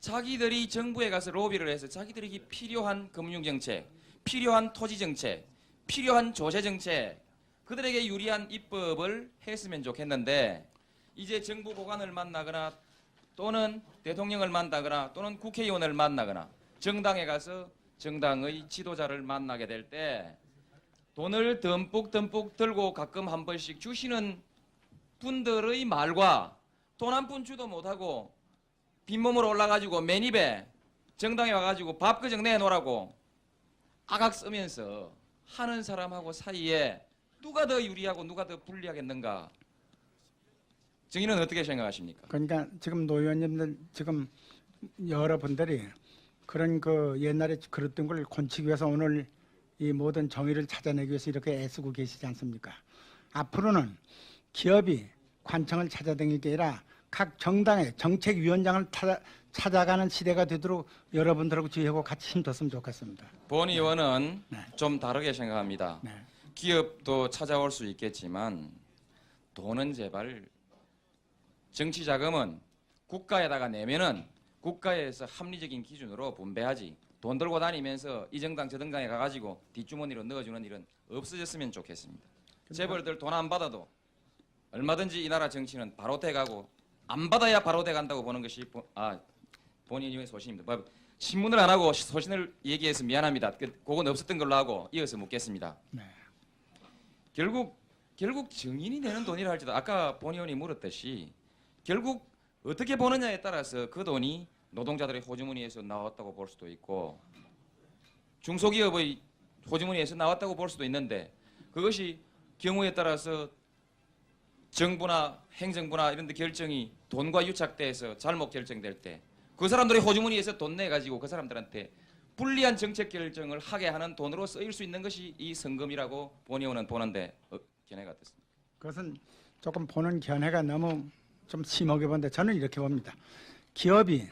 자기들이 정부에 가서 로비를 해서 자기들에게 필요한 금융정책, 필요한 토지정책, 필요한 조세정책 그들에게 유리한 입법을 했으면 좋겠는데 이제 정부 고관을 만나거나 또는 대통령을 만나거나 또는 국회의원을 만나거나 정당에 가서 정당의 지도자를 만나게 될 때 돈을 듬뿍 들고 가끔 한 번씩 주시는 분들의 말과 돈 한 푼 주도 못하고 빈몸으로 올라가지고 맨입에 정당에 와가지고 밥 그정 내놓으라고 아각 쓰면서 하는 사람하고 사이에 누가 더 유리하고 누가 더 불리하겠는가 증인은 어떻게 생각하십니까? 그러니까 지금 노 의원님들 지금 여러분들이 그런 그 옛날에 그랬던 걸 건치기 위해서 오늘 이 모든 정의를 찾아내기 위해서 이렇게 애쓰고 계시지 않습니까? 앞으로는 기업이 관청을 찾아다닐 게 아니라 각 정당의 정책위원장을 찾아가는 시대가 되도록 여러분들하고 저희하고 같이 힘줬으면 좋겠습니다. 본 의원은 네. 좀 다르게 생각합니다. 네. 기업도 찾아올 수 있겠지만 돈은 제발 정치 자금은 국가에다가 내면은 국가에서 합리적인 기준으로 분배하지 돈 들고 다니면서 이 정당 저 정당에 가가지고 뒷주머니로 넣어주는 일은 없어졌으면 좋겠습니다. 재벌들 돈 안 받아도 얼마든지 이 나라 정치는 바로 돼가고 안 받아야 바로 돼간다고 보는 것이 본인의 소신입니다. 뭐, 신문을 안 하고 소신을 얘기해서 미안합니다. 그건 없었던 걸로 하고 이어서 묻겠습니다. 네. 결국 증인이 내는 돈이라 할지도 아까 본 의원이 물었듯이 결국 어떻게 보느냐에 따라서 그 돈이 노동자들의 호주머니에서 나왔다고 볼 수도 있고 중소기업의 호주머니에서 나왔다고 볼 수도 있는데 그것이 경우에 따라서 정부나 행정부나 이런 데 결정이 돈과 유착돼서 잘못 결정될 때 그 사람들의 호주머니에서 돈 내가지고 그 사람들한테 불리한 정책 결정을 하게 하는 돈으로 쓰일 수 있는 것이 이 성금이라고 본 의원은 보는데 견해가 어떻습니까? 그것은 조금 보는 견해가 너무 좀 심하게 보는데 저는 이렇게 봅니다. 기업이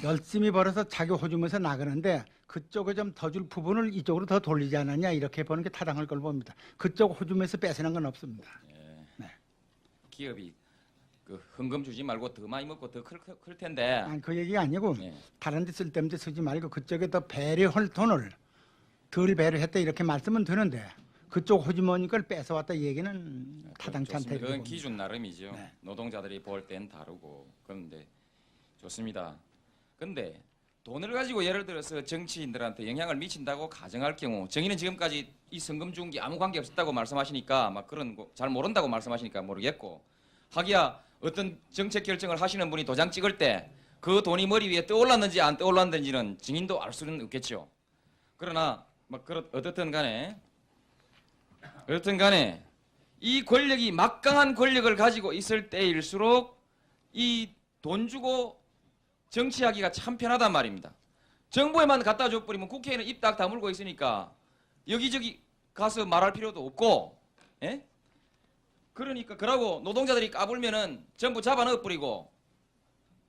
열심히 벌어서 자기 호주머니에서 나가는데 그쪽에 좀 더 줄 부분을 이쪽으로 더 돌리지 않았냐 이렇게 보는 게 타당할 걸 봅니다. 그쪽 호주머니에서 뺏어낸 건 없습니다. 네. 기업이 그 헌금 주지 말고 더 많이 먹고 더 클 텐데 아니, 그 얘기가 아니고 네. 다른 데 쓸데없는 데 쓰지 말고 그쪽에 더 배려할 돈을 덜 배려했다 이렇게 말씀은 되는데 그쪽 호주머니 걸 뺏어왔다 얘기는 타당치 않다. 좋습니다. 그건 이렇게 기준 나름이죠. 네. 노동자들이 볼 땐 다르고 그런데 좋습니다. 근데 돈을 가지고 예를 들어서 정치인들한테 영향을 미친다고 가정할 경우 정의는 지금까지 이 성금 준 게 아무 관계 없었다고 말씀하시니까 막 그런 거 잘 모른다고 말씀하시니까 모르겠고 하기야 어떤 정책 결정을 하시는 분이 도장 찍을 때 그 돈이 머리 위에 떠올랐는지 안 떠올랐는지는 증인도 알 수는 없겠죠. 그러나 막 어떻든 간에 이 권력이 막강한 권력을 가지고 있을 때일수록 이 돈 주고 정치하기가 참 편하단 말입니다. 정부에만 갖다 줘버리면 국회에는 입 딱 다물고 있으니까 여기저기 가서 말할 필요도 없고 예? 그러니까 그러고 노동자들이 까불면은 전부 잡아 넣어버리고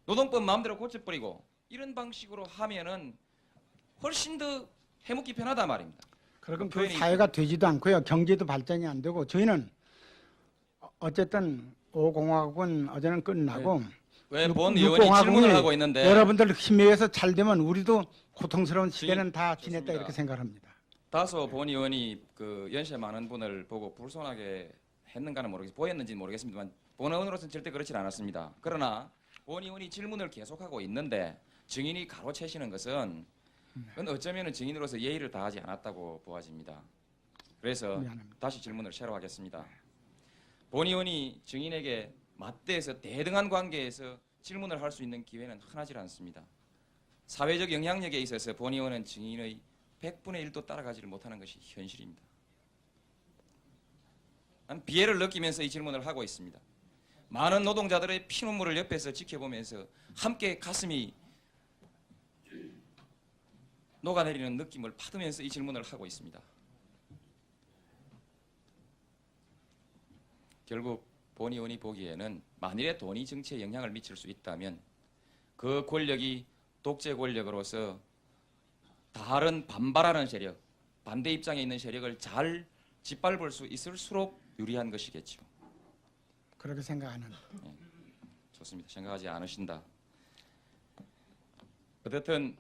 노동법 마음대로 고쳐버리고 이런 방식으로 하면은 훨씬 더 해먹기 편하단 말입니다. 그럼 그 표현이 사회가 되지도 않고요. 경제도 발전이 안 되고 저희는 어쨌든 5공화국은 어제는 끝나고 왜 본 의원이 질문을 하고 있는데 여러분들 힘에 의해서 잘 되면 우리도 고통스러운 시대는 다 지냈다 좋습니다. 이렇게 생각합니다. 다소 본 의원이 그 연세 많은 분을 보고 불손하게 했는가는 보였는지는 모르겠습니다만 본 의원으로서는 절대 그렇진 않았습니다. 그러나 본 의원이 질문을 계속하고 있는데 증인이 가로채시는 것은 그건 어쩌면 증인으로서 예의를 다하지 않았다고 보아집니다. 그래서 미안합니다. 다시 질문을 새로 하겠습니다. 본 의원이 증인에게 맞대해서 대등한 관계에서 질문을 할 수 있는 기회는 흔하지 않습니다. 사회적 영향력에 있어서 본 의원은 증인의 100분의 1도 따라가지를 못하는 것이 현실입니다. 난 비애를 느끼면서 이 질문을 하고 있습니다. 많은 노동자들의 피눈물을 옆에서 지켜보면서 함께 가슴이 녹아내리는 느낌을 받으면서 이 질문을 하고 있습니다. 결국 본 의원이 보기에는 만일에 돈이 정치에 영향을 미칠 수 있다면 그 권력이 독재 권력으로서 다른 반발하는 세력, 반대 입장에 있는 세력을 잘 짓밟을 수 있을수록 유리한 것이겠죠. 그렇게 생각하는. 좋습니다. 생각하지 않으신다. 어쨌든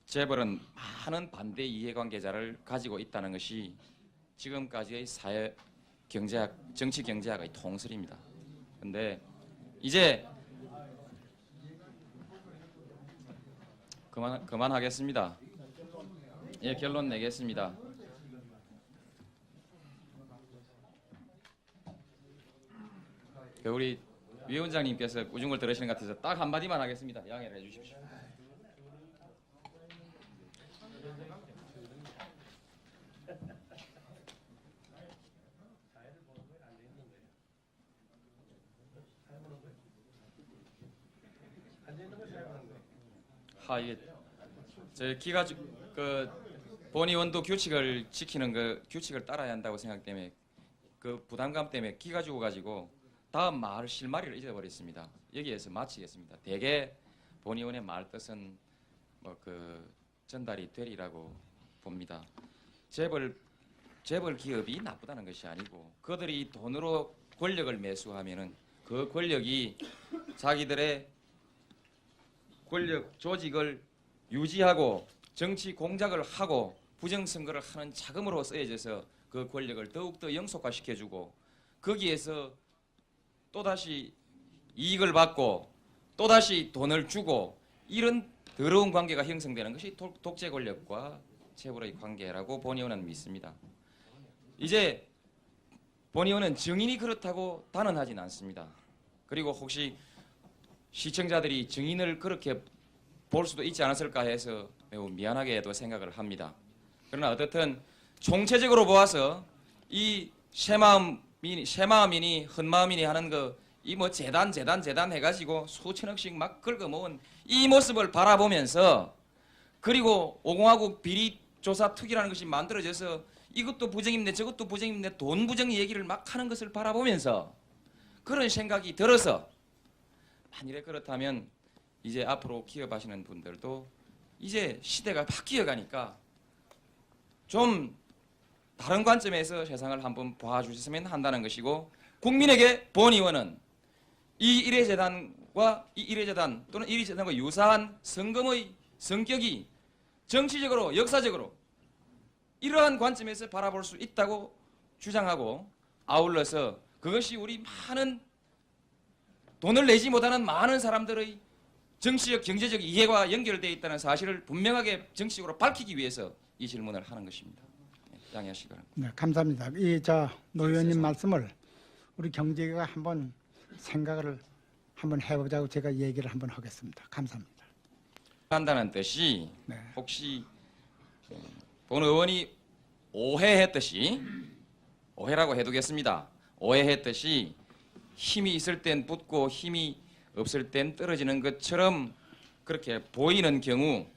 재벌은 많은 반대 이해관계자를 가지고 있다는 것이 지금까지의 사회 경제학, 정치 경제학의 통설입니다. 그런데 이제 그만하겠습니다. 예, 결론 내겠습니다. 우리 위원장님께서 꾸중을 들으시는 것 같아서 딱 한마디만 하겠습니다. 양해를 해주십시오. 이게 저 기가지고 그 본의원도 규칙을 지키는 그 규칙을 따라야 한다고 생각 때문에 그 부담감 때문에 기가 죽어가지고 다음 말 실마리를 잊어버렸습니다. 여기에서 마치겠습니다. 대개 본의원의 말 뜻은 뭐 그 전달이 되리라고 봅니다. 재벌 기업이 나쁘다는 것이 아니고 그들이 돈으로 권력을 매수하면은 그 권력이 자기들의 권력 조직을 유지하고 정치 공작을 하고 부정선거를 하는 자금으로 쓰여져서 그 권력을 더욱더 영속화시켜주고 거기에서 또다시 이익을 받고 또다시 돈을 주고 이런 더러운 관계가 형성되는 것이 독재 권력과 재벌의 관계라고 본의원은 믿습니다. 이제 본의원은 증인이 그렇다고 단언하진 않습니다. 그리고 혹시 시청자들이 증인을 그렇게 볼 수도 있지 않았을까 해서 매우 미안하게도 생각을 합니다. 그러나 어떻든 총체적으로 보아서 이 새마음이니 헛마음이니 하는 이 뭐 재단 해가지고 수천억씩 막 긁어모은 이 모습을 바라보면서 그리고 5공화국 비리조사 특위라는 것이 만들어져서 이것도 부정입네 저것도 부정입네 돈 부정 얘기를 막 하는 것을 바라보면서 그런 생각이 들어서 만일에 그렇다면 이제 앞으로 기업하시는 분들도 이제 시대가 바뀌어 가니까 좀 다른 관점에서 세상을 한번 봐주셨으면 한다는 것이고 국민에게 본의원은 이 일회재단과 또는 일회재단과 유사한 성금의 성격이 정치적으로 역사적으로 이러한 관점에서 바라볼 수 있다고 주장하고 아울러서 그것이 우리 많은 돈을 내지 못하는 많은 사람들의 정치적 경제적 이해와 연결되어 있다는 사실을 분명하게 정치적으로 밝히기 위해서 이 질문을 하는 것입니다. 양해하시기 바랍니다. 네, 감사합니다. 노 의원님 말씀을 우리 경제가 한번 생각을 한번 해보자고 제가 얘기를 한번 하겠습니다. 감사합니다. 한다는 뜻이 네. 혹시 본 의원이 오해했듯이 오해라고 해두겠습니다. 오해했듯이 힘이 있을 땐 붙고 힘이 없을 땐 떨어지는 것처럼 그렇게 보이는 경우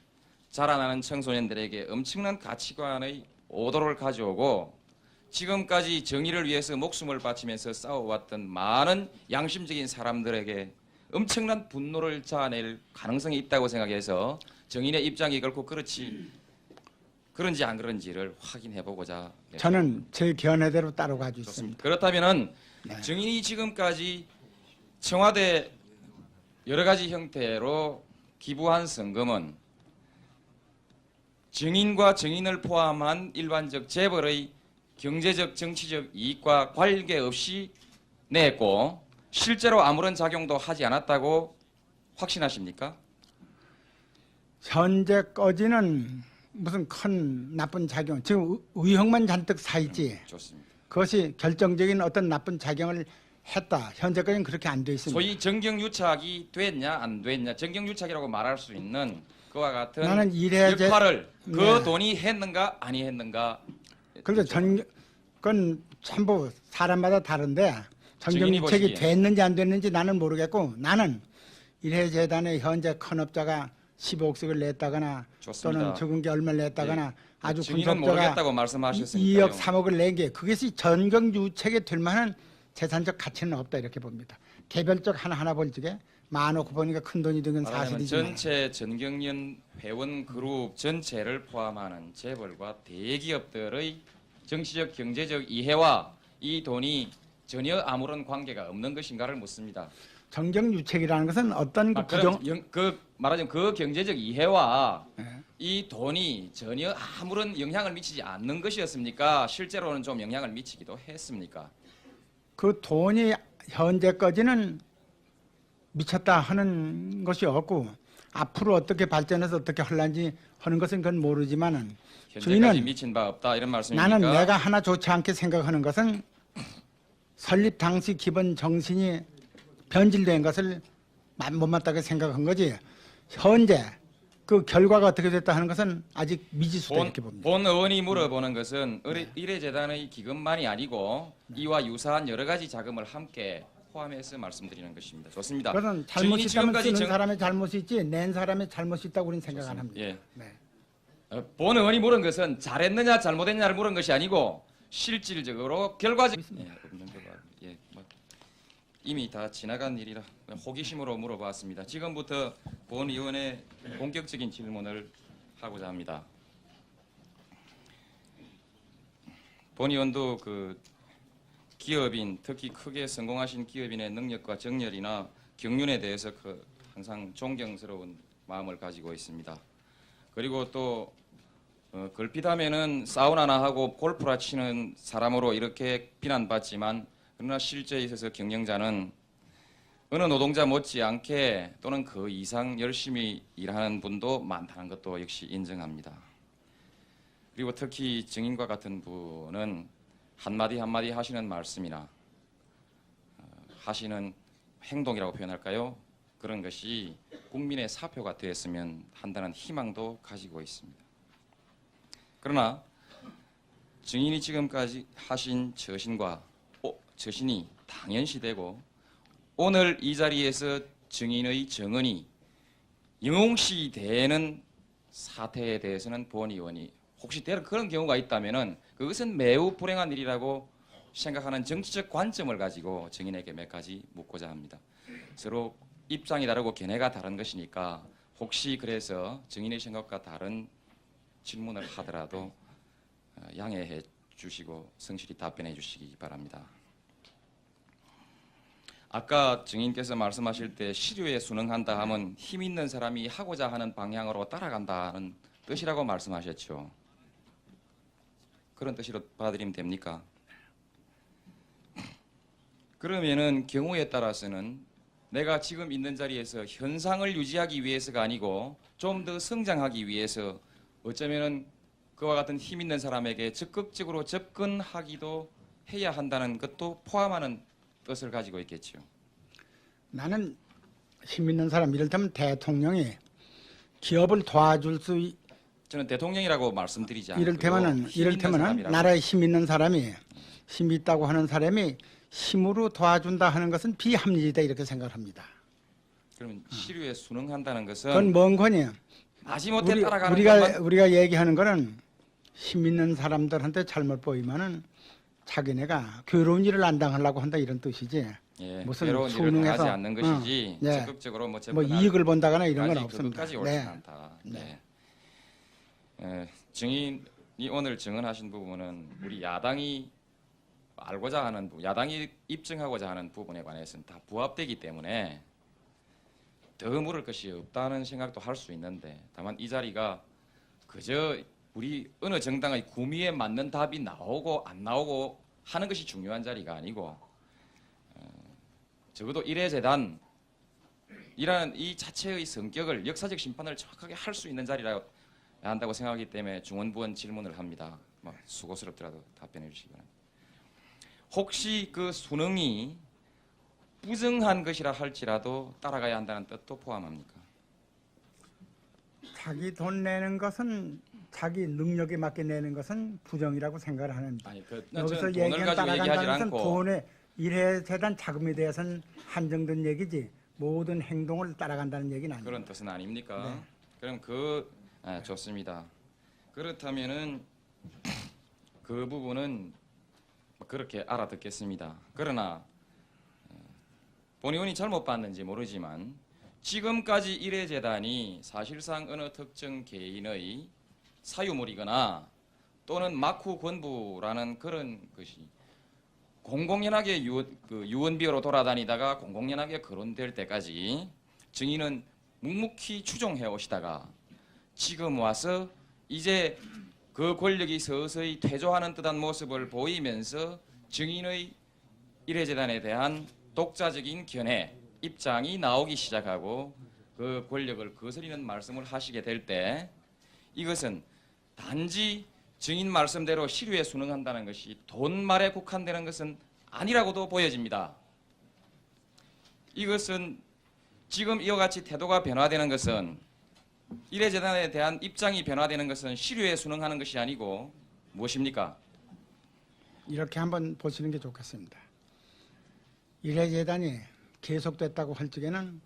자라나는 청소년들에게 엄청난 가치관의 오도를 가져오고 지금까지 정의를 위해서 목숨을 바치면서 싸워왔던 많은 양심적인 사람들에게 엄청난 분노를 자아낼 가능성이 있다고 생각해서 정인의 입장이 결코 그런지 안 그런지를 확인해보고자 저는 제 견해대로 따라가고 있습니다. 좋습니다. 그렇다면은 네. 정인이 지금까지 청와대 여러 가지 형태로 기부한 성금은 정인과 정인을 포함한 일반적 재벌의 경제적 정치적 이익과 관계없이 냈고 실제로 아무런 작용도 하지 않았다고 확신하십니까? 현재까지는 무슨 큰 나쁜 작용, 지금 의혹만 잔뜩 사있지. 좋습니다. 그것이 결정적인 어떤 나쁜 작용을 했다. 현재까지는 그렇게 안 돼 있습니다. 소위 정경유착이 됐냐 안 됐냐 정경유착이라고 말할 수 있는 그와 같은 나는 역할을 그 네. 돈이 했는가 아니 했는가 그래서 그건 전부 사람마다 다른데 증인이 정경유착이 보시기에. 됐는지 안 됐는지 나는 모르겠고 나는 일회재단의 현재 큰 업자가 15억씩을 냈다거나 좋습니다. 또는 적은 게 얼마를 냈다거나 아주 증인은 군속자가 모르겠다고 말씀하셨으니까요. 2억 3억을 낸 게 그것이 전경유착이 될 만한 재산적 가치는 없다 이렇게 봅니다. 개별적 하나하나 볼 적에 많고 보니까 큰 돈이 든 건 말하자면 사실이지만 전체 전경련 회원 그룹 전체를 포함하는 재벌과 대기업들의 정치적 경제적 이해와 이 돈이 전혀 아무런 관계가 없는 것인가를 묻습니다. 정경유착이라는 것은 어떤 그 부정 말하자면 그 경제적 이해와 네. 이 돈이 전혀 아무런 영향을 미치지 않는 것이었습니까? 실제로는 좀 영향을 미치기도 했습니까? 그 돈이 현재까지는 미쳤다 하는 것이 없고 앞으로 어떻게 발전해서 어떻게 할런지 하는 것은 그건 모르지만은 현재까지 주인은 미친 바 없다 이런 말씀입니까? 나는 내가 하나 좋지 않게 생각하는 것은 설립 당시 기본 정신이 변질된 것을 못마땅하게 생각한 거지. 현재 그 결과가 어떻게 됐다 하는 것은 아직 미지수다 이렇게 봅니다. 본 의원이 물어보는 것은 일회재단의 기금만이 아니고 이와 유사한 여러 가지 자금을 함께 포함해서 말씀드리는 것입니다. 좋습니다. 그것은 증인이 잘못이 있다면 지금까지 쓰는 사람의 잘못이 있지 낸 사람의 잘못이 있다고 우리는 생각 안 합니다. 예. 네. 본 의원이 물은 것은 잘했느냐 잘못했느냐를 물은 것이 아니고 실질적으로 결과적 없는 결과 이미 다 지나간 일이라 호기심으로 물어봤습니다. 지금부터 본 의원의 본격적인 질문을 하고자 합니다. 본 의원도 그 기업인 특히 크게 성공하신 기업인의 능력과 정열이나 경륜에 대해서 항상 존경스러운 마음을 가지고 있습니다. 그리고 또 걸핏하면은 사우나나 하고 골프라 치는 사람으로 이렇게 비난받지만 그러나 실제에 있어서 경영자는 어느 노동자 못지않게 또는 그 이상 열심히 일하는 분도 많다는 것도 역시 인정합니다. 그리고 특히 증인과 같은 분은 한마디 한마디 하시는 말씀이나 하시는 행동이라고 표현할까요? 그런 것이 국민의 사표가 되었으면 한다는 희망도 가지고 있습니다. 그러나 증인이 지금까지 하신 처신이 당연시되고 오늘 이 자리에서 증인의 증언이 영웅시되는 사태에 대해서는 본 의원이 혹시 그런 경우가 있다면은 그것은 매우 불행한 일이라고 생각하는 정치적 관점을 가지고 증인에게 몇 가지 묻고자 합니다. 서로 입장이 다르고 견해가 다른 것이니까 혹시 그래서 증인의 생각과 다른 질문을 하더라도 양해해 주시고 성실히 답변해 주시기 바랍니다. 아까 증인께서 말씀하실 때 시류에 순응한다 하면 힘 있는 사람이 하고자 하는 방향으로 따라간다는 뜻이라고 말씀하셨죠. 그런 뜻으로 받아들이면 됩니까? 그러면은 경우에 따라서는 내가 지금 있는 자리에서 현상을 유지하기 위해서가 아니고 좀 더 성장하기 위해서 어쩌면은 그와 같은 힘 있는 사람에게 적극적으로 접근하기도 해야 한다는 것도 포함하는 뜻을 가지고 있겠죠. 나는 힘 있는 사람, 이를테면 대통령이 기업을 도와줄 수 저는 대통령이라고 말씀드리지 않고요. 이를테면은 나라에 힘 있는 사람이 힘이 있다고 하는 사람이 힘으로 도와준다 하는 것은 비합리적이다 이렇게 생각을 합니다. 그러면 시류에 순응한다는 것은 그건 뭔 거냐? 마지못해 따라가는 것만 우리가 얘기하는 거는 힘 있는 사람들한테 잘못 보이면은 자기네가 괴로운 일을 안 당하려고 한다 이런 뜻이지. 예, 무슨 괴로운 일을 수능해서 당하지 않는 것이지 네. 적극적으로 뭐 이익을 본다거나 이런 건 없습니다. 그것까지 옳지 않다. 네. 증인이 오늘 증언하신 부분은 우리 야당이 알고자 하는 야당이 입증하고자 하는 부분에 관해서는 다 부합되기 때문에 더 물을 것이 없다는 생각도 할 수 있는데 다만 이 자리가 그저 우리 어느 정당의 구미에 맞는 답이 나오고 안 나오고 하는 것이 중요한 자리가 아니고 적어도 일회재단 이라는 이 자체의 성격을 역사적 심판을 정확하게 할 수 있는 자리라 한다고 생각하기 때문에 중원부원 질문을 합니다. 수고스럽더라도 답변해 주시기 바랍니다. 혹시 그 순응이 부정한 것이라 할지라도 따라가야 한다는 뜻도 포함합니까? 자기 돈 내는 것은 자기 능력에 맞게 내는 것은 부정이라고 생각을 하는데 아니 여기서 돈을 얘기한 가지고 얘기하지 따라간다는 것은 않고 돈의 일회재단 자금에 대해서는 한정된 얘기지 모든 행동을 따라간다는 얘기는 아닙니다. 그런 뜻은 아닙니까? 네. 그럼 좋습니다. 그렇다면은 그 부분은 그렇게 알아듣겠습니다. 그러나 본 의원이 잘못 봤는지 모르지만 지금까지 일회재단이 사실상 어느 특정 개인의 사유물이거나 또는 막후 권부라는 그런 것이 공공연하게 유언비어로 돌아다니다가 공공연하게 거론될 때까지 증인은 묵묵히 추종해 오시다가 지금 와서 이제 그 권력이 서서히 퇴조하는 듯한 모습을 보이면서 증인의 일회재단에 대한 독자적인 견해, 입장이 나오기 시작하고 그 권력을 거스리는 말씀을 하시게 될 때 이것은 단지 증인 말씀대로 시류에 순응한다는 것이 돈말에 국한되는 것은 아니라고도 보여집니다. 이것은 지금 이와 같이 태도가 변화되는 것은 일회재단에 대한 입장이 변화되는 것은 시류에 순응하는 것이 아니고 무엇입니까? 이렇게 한번 보시는 게 좋겠습니다. 일회재단이 계속됐다고 할 적에는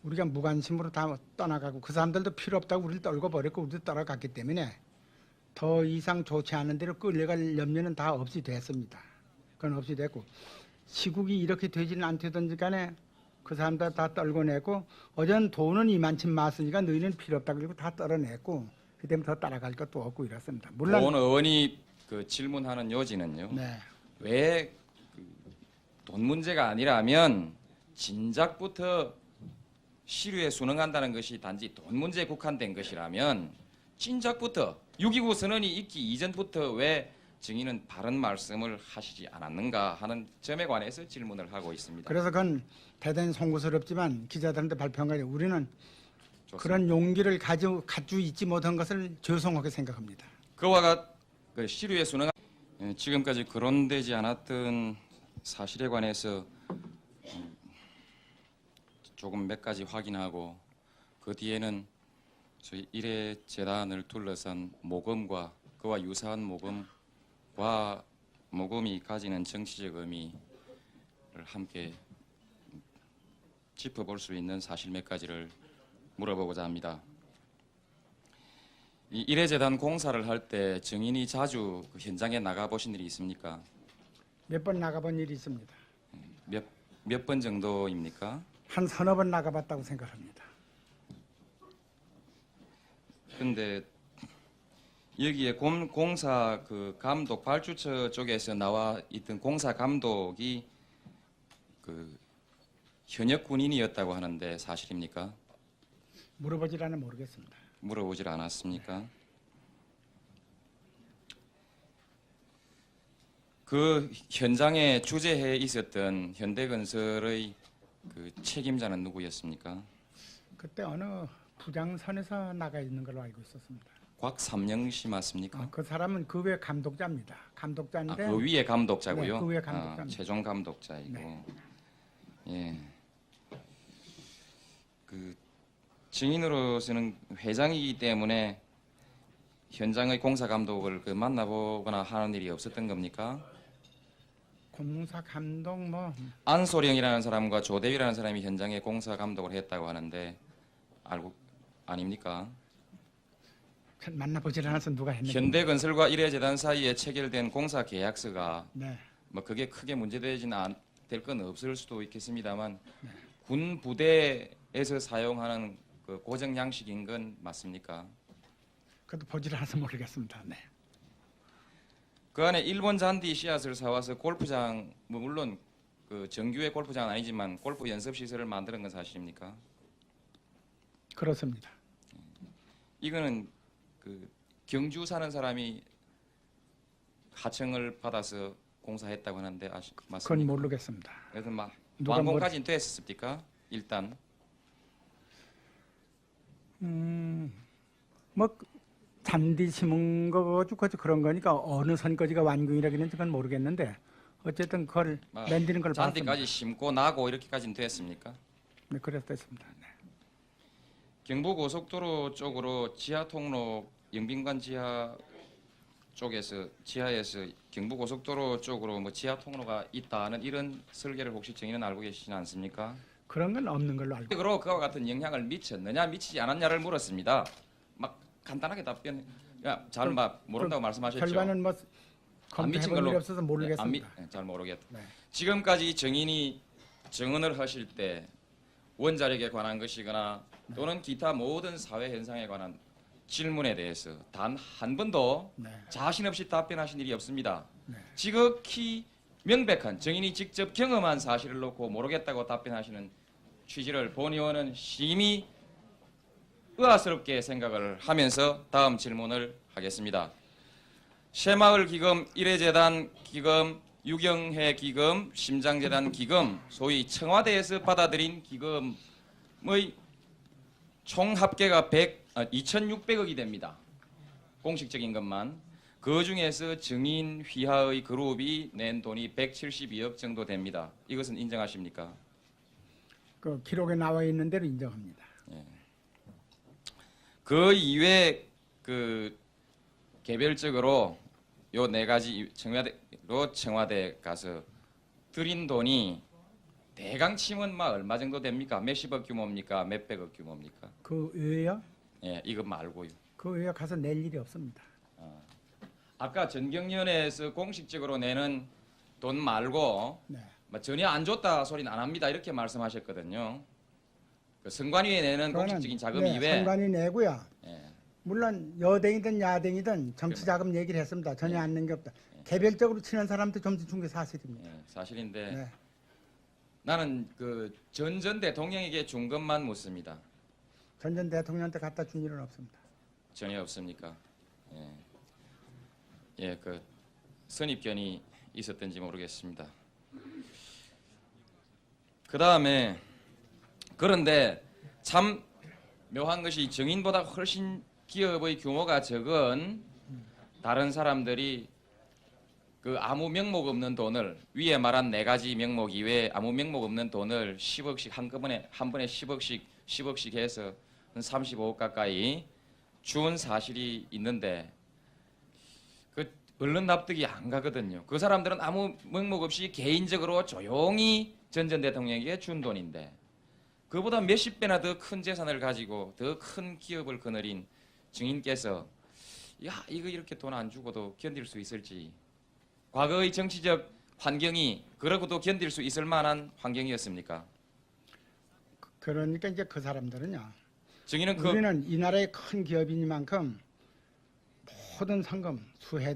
우리가 무관심으로 다 떠나가고 그 사람들도 필요 없다고 우리를 떨고 버렸고 우리도 떠나갔기 때문에 더 이상 좋지 않은 대로 끌려갈 염려는 다 없이 됐습니다. 그건 없이 됐고 시국이 이렇게 되지는 않든 간에 그 사람들 다 떨궈내고 어제는 돈은 이만큼 많으니까 너희는 필요 없다 그리고 다 떨어냈고 그 때문에 더 따라갈 것도 없고 이렇습니다. 물론 본 의원이 그 질문하는 요지는요. 네. 왜 돈 문제가 아니라면 진작부터 시류에 순응한다는 것이 단지 돈 문제에 국한된 것이라면 진작부터 6.29 선언이 있기 이전부터 왜 증인은 바른 말씀을 하시지 않았는가 하는 점에 관해서 질문을 하고 있습니다. 그래서 그건 대단히 송구스럽지만 기자들한테 발표한 거예요. 우리는 좋습니다. 그런 용기를 가지고 있지 못한 것을 죄송하게 생각합니다. 그와 그 시류에 순응한 지금까지 거론되지 않았던 사실에 관해서 조금 몇 가지 확인하고 그 뒤에는 저희 일회 재단을 둘러싼 모금과 그와 유사한 모금과 모금이 가지는 정치적 의미를 함께 짚어볼 수 있는 사실 몇 가지를 물어보고자 합니다. 이 일회 재단 공사를 할 때 증인이 자주 그 현장에 나가 보신 일이 있습니까? 몇 번 나가본 일이 있습니다. 몇 번 정도입니까? 한 서너 번 나가봤다고 생각합니다. 근데 여기에 공사 그 감독 발주처 쪽에서 나와 있던 공사 감독이 그 현역 군인이었다고 하는데 사실입니까? 물어보질 않아 모르겠습니다. 물어보질 않았습니까? 그 현장에 주재해 있었던 현대건설의 그 책임자는 누구였습니까? 그때 어느 부장선에서 나가 있는 걸로 알고 있었습니다. 곽삼영 씨 맞습니까? 그 사람은 그 외 감독자입니다. 감독자인데 그 위에 감독자고요. 네, 그 위에 감독자입니다. 최종 감독자이고. 네. 예. 그 증인으로서는 회장이기 때문에 현장의 공사 감독을 그 만나보거나 하는 일이 없었던 겁니까? 공사 감독 뭐 안소령이라는 사람과 조대위라는 사람이 현장에 공사 감독을 했다고 하는데 알고 아닙니까? 만나보질 않아서 누가 했는지. 현대건설과 일회재단 사이에 체결된 공사 계약서가 네. 뭐 그게 크게 문제되지는 될 건 없을 수도 있겠습니다만 군 부대에서 사용하는 그 고정 양식인 건 맞습니까? 그것도 보질 않아서 모르겠습니다. 네. 그 안에 일본 잔디 씨앗을 사와서 골프장 뭐 물론 그 정규의 골프장은 아니지만 골프 연습 시설을 만드는 건 사실입니까? 그렇습니다. 이거는 그 경주 사는 사람이 하청을 받아서 공사했다고 하는데 맞습니까? 그건 모르겠습니다. 그래서 막 누가 완공까지는 됐었습니까? 일단 뭐 잔디 심은 거 가지고 그런 거니까 어느 선까지가 완공이라기는 그건 모르겠는데 어쨌든 그걸 만드는 걸 봤습니다. 잔디까지 심고 나고 이렇게까지는 됐습니까? 네, 그랬습니다. 네. 경부고속도로 쪽으로 지하 통로 영빈관 지하 쪽에서 지하에서 경부고속도로 쪽으로 뭐 지하 통로가 있다는 이런 설계를 혹시 증인은 알고 계시지 않습니까? 그런 건 없는 걸로 알고. 그로 그와 같은 영향을 미쳤느냐 미치지 않았냐를 물었습니다. 막 간단하게 답변. 잘 모른다고 말씀하셨죠. 결과는 뭐 안 미친 검토해본 걸로 일이 없어서 모르겠습니다. 잘 모르겠다. 네. 지금까지 증인이 증언을 하실 때 원자력에 관한 것이거나 또는 기타 모든 사회 현상에 관한 질문에 대해서 단 한 번도 네. 자신 없이 답변하신 일이 없습니다. 네. 지극히 명백한 증인이 직접 경험한 사실을 놓고 모르겠다고 답변하시는 취지를 본 의원은 심히 의아스럽게 생각을 하면서 다음 질문을 하겠습니다. 새마을 기금, 일회재단 기금, 유경회 기금, 심장재단 기금, 소위 청와대에서 받아들인 기금의 총 합계가 2,600억이 됩니다. 공식적인 것만. 그 중에서 증인 휘하의 그룹이 낸 돈이 172억 정도 됩니다. 이것은 인정하십니까? 그 기록에 나와 있는 대로 인정합니다. 그 이외에 그 개별적으로 요 네 가지 청와대 가서 들인 돈이 대강 치면 막 얼마 정도 됩니까? 몇십억 규모입니까? 몇백억 규모입니까? 그 외에요? 예, 이거 말고요. 그 외에 가서 낼 일이 없습니다. 아까 전경련에서 공식적으로 내는 돈 말고 네. 뭐 전혀 안 줬다 소리는 안 합니다. 이렇게 말씀하셨거든요. 그 선관위에 내는 공식적인 자금 네, 이외에 선관위 내고요. 예, 물론 여당이든 야당이든 정치 자금 얘기를 했습니다. 전혀 안 낸 게 없다. 개별적으로 치는 사람도 점수 준 게 사실입니다. 예, 사실인데 네. 나는 그 전 대통령에게 준 것만 묻습니다. 전 대통령한테 갖다 준 일은 없습니다. 전혀 없습니까? 예, 예, 그 선입견이 있었던지 모르겠습니다. 그 다음에 그런데 참 묘한 것이 정인보다 훨씬 기업의 규모가 적은 다른 사람들이 그 아무 명목 없는 돈을 위에 말한 네 가지 명목 이외에 아무 명목 없는 돈을 10억씩 한 번에 10억씩 해서 한 35억 가까이 준 사실이 있는데 그 얼른 납득이 안 가거든요. 그 사람들은 아무 명목 없이 개인적으로 조용히 전 대통령에게 준 돈인데 그보다 몇십 배나 더 큰 재산을 가지고 더 큰 기업을 거느린 증인께서 야 이거 이렇게 돈 안 주고도 견딜 수 있을지 과거의 정치적 환경이 그러고도 견딜 수 있을 만한 환경이었습니까? 그러니까 이제 그 사람들은요. 증인은 그 우리는 이 나라의 큰 기업이니만큼 모든 상금 수혜든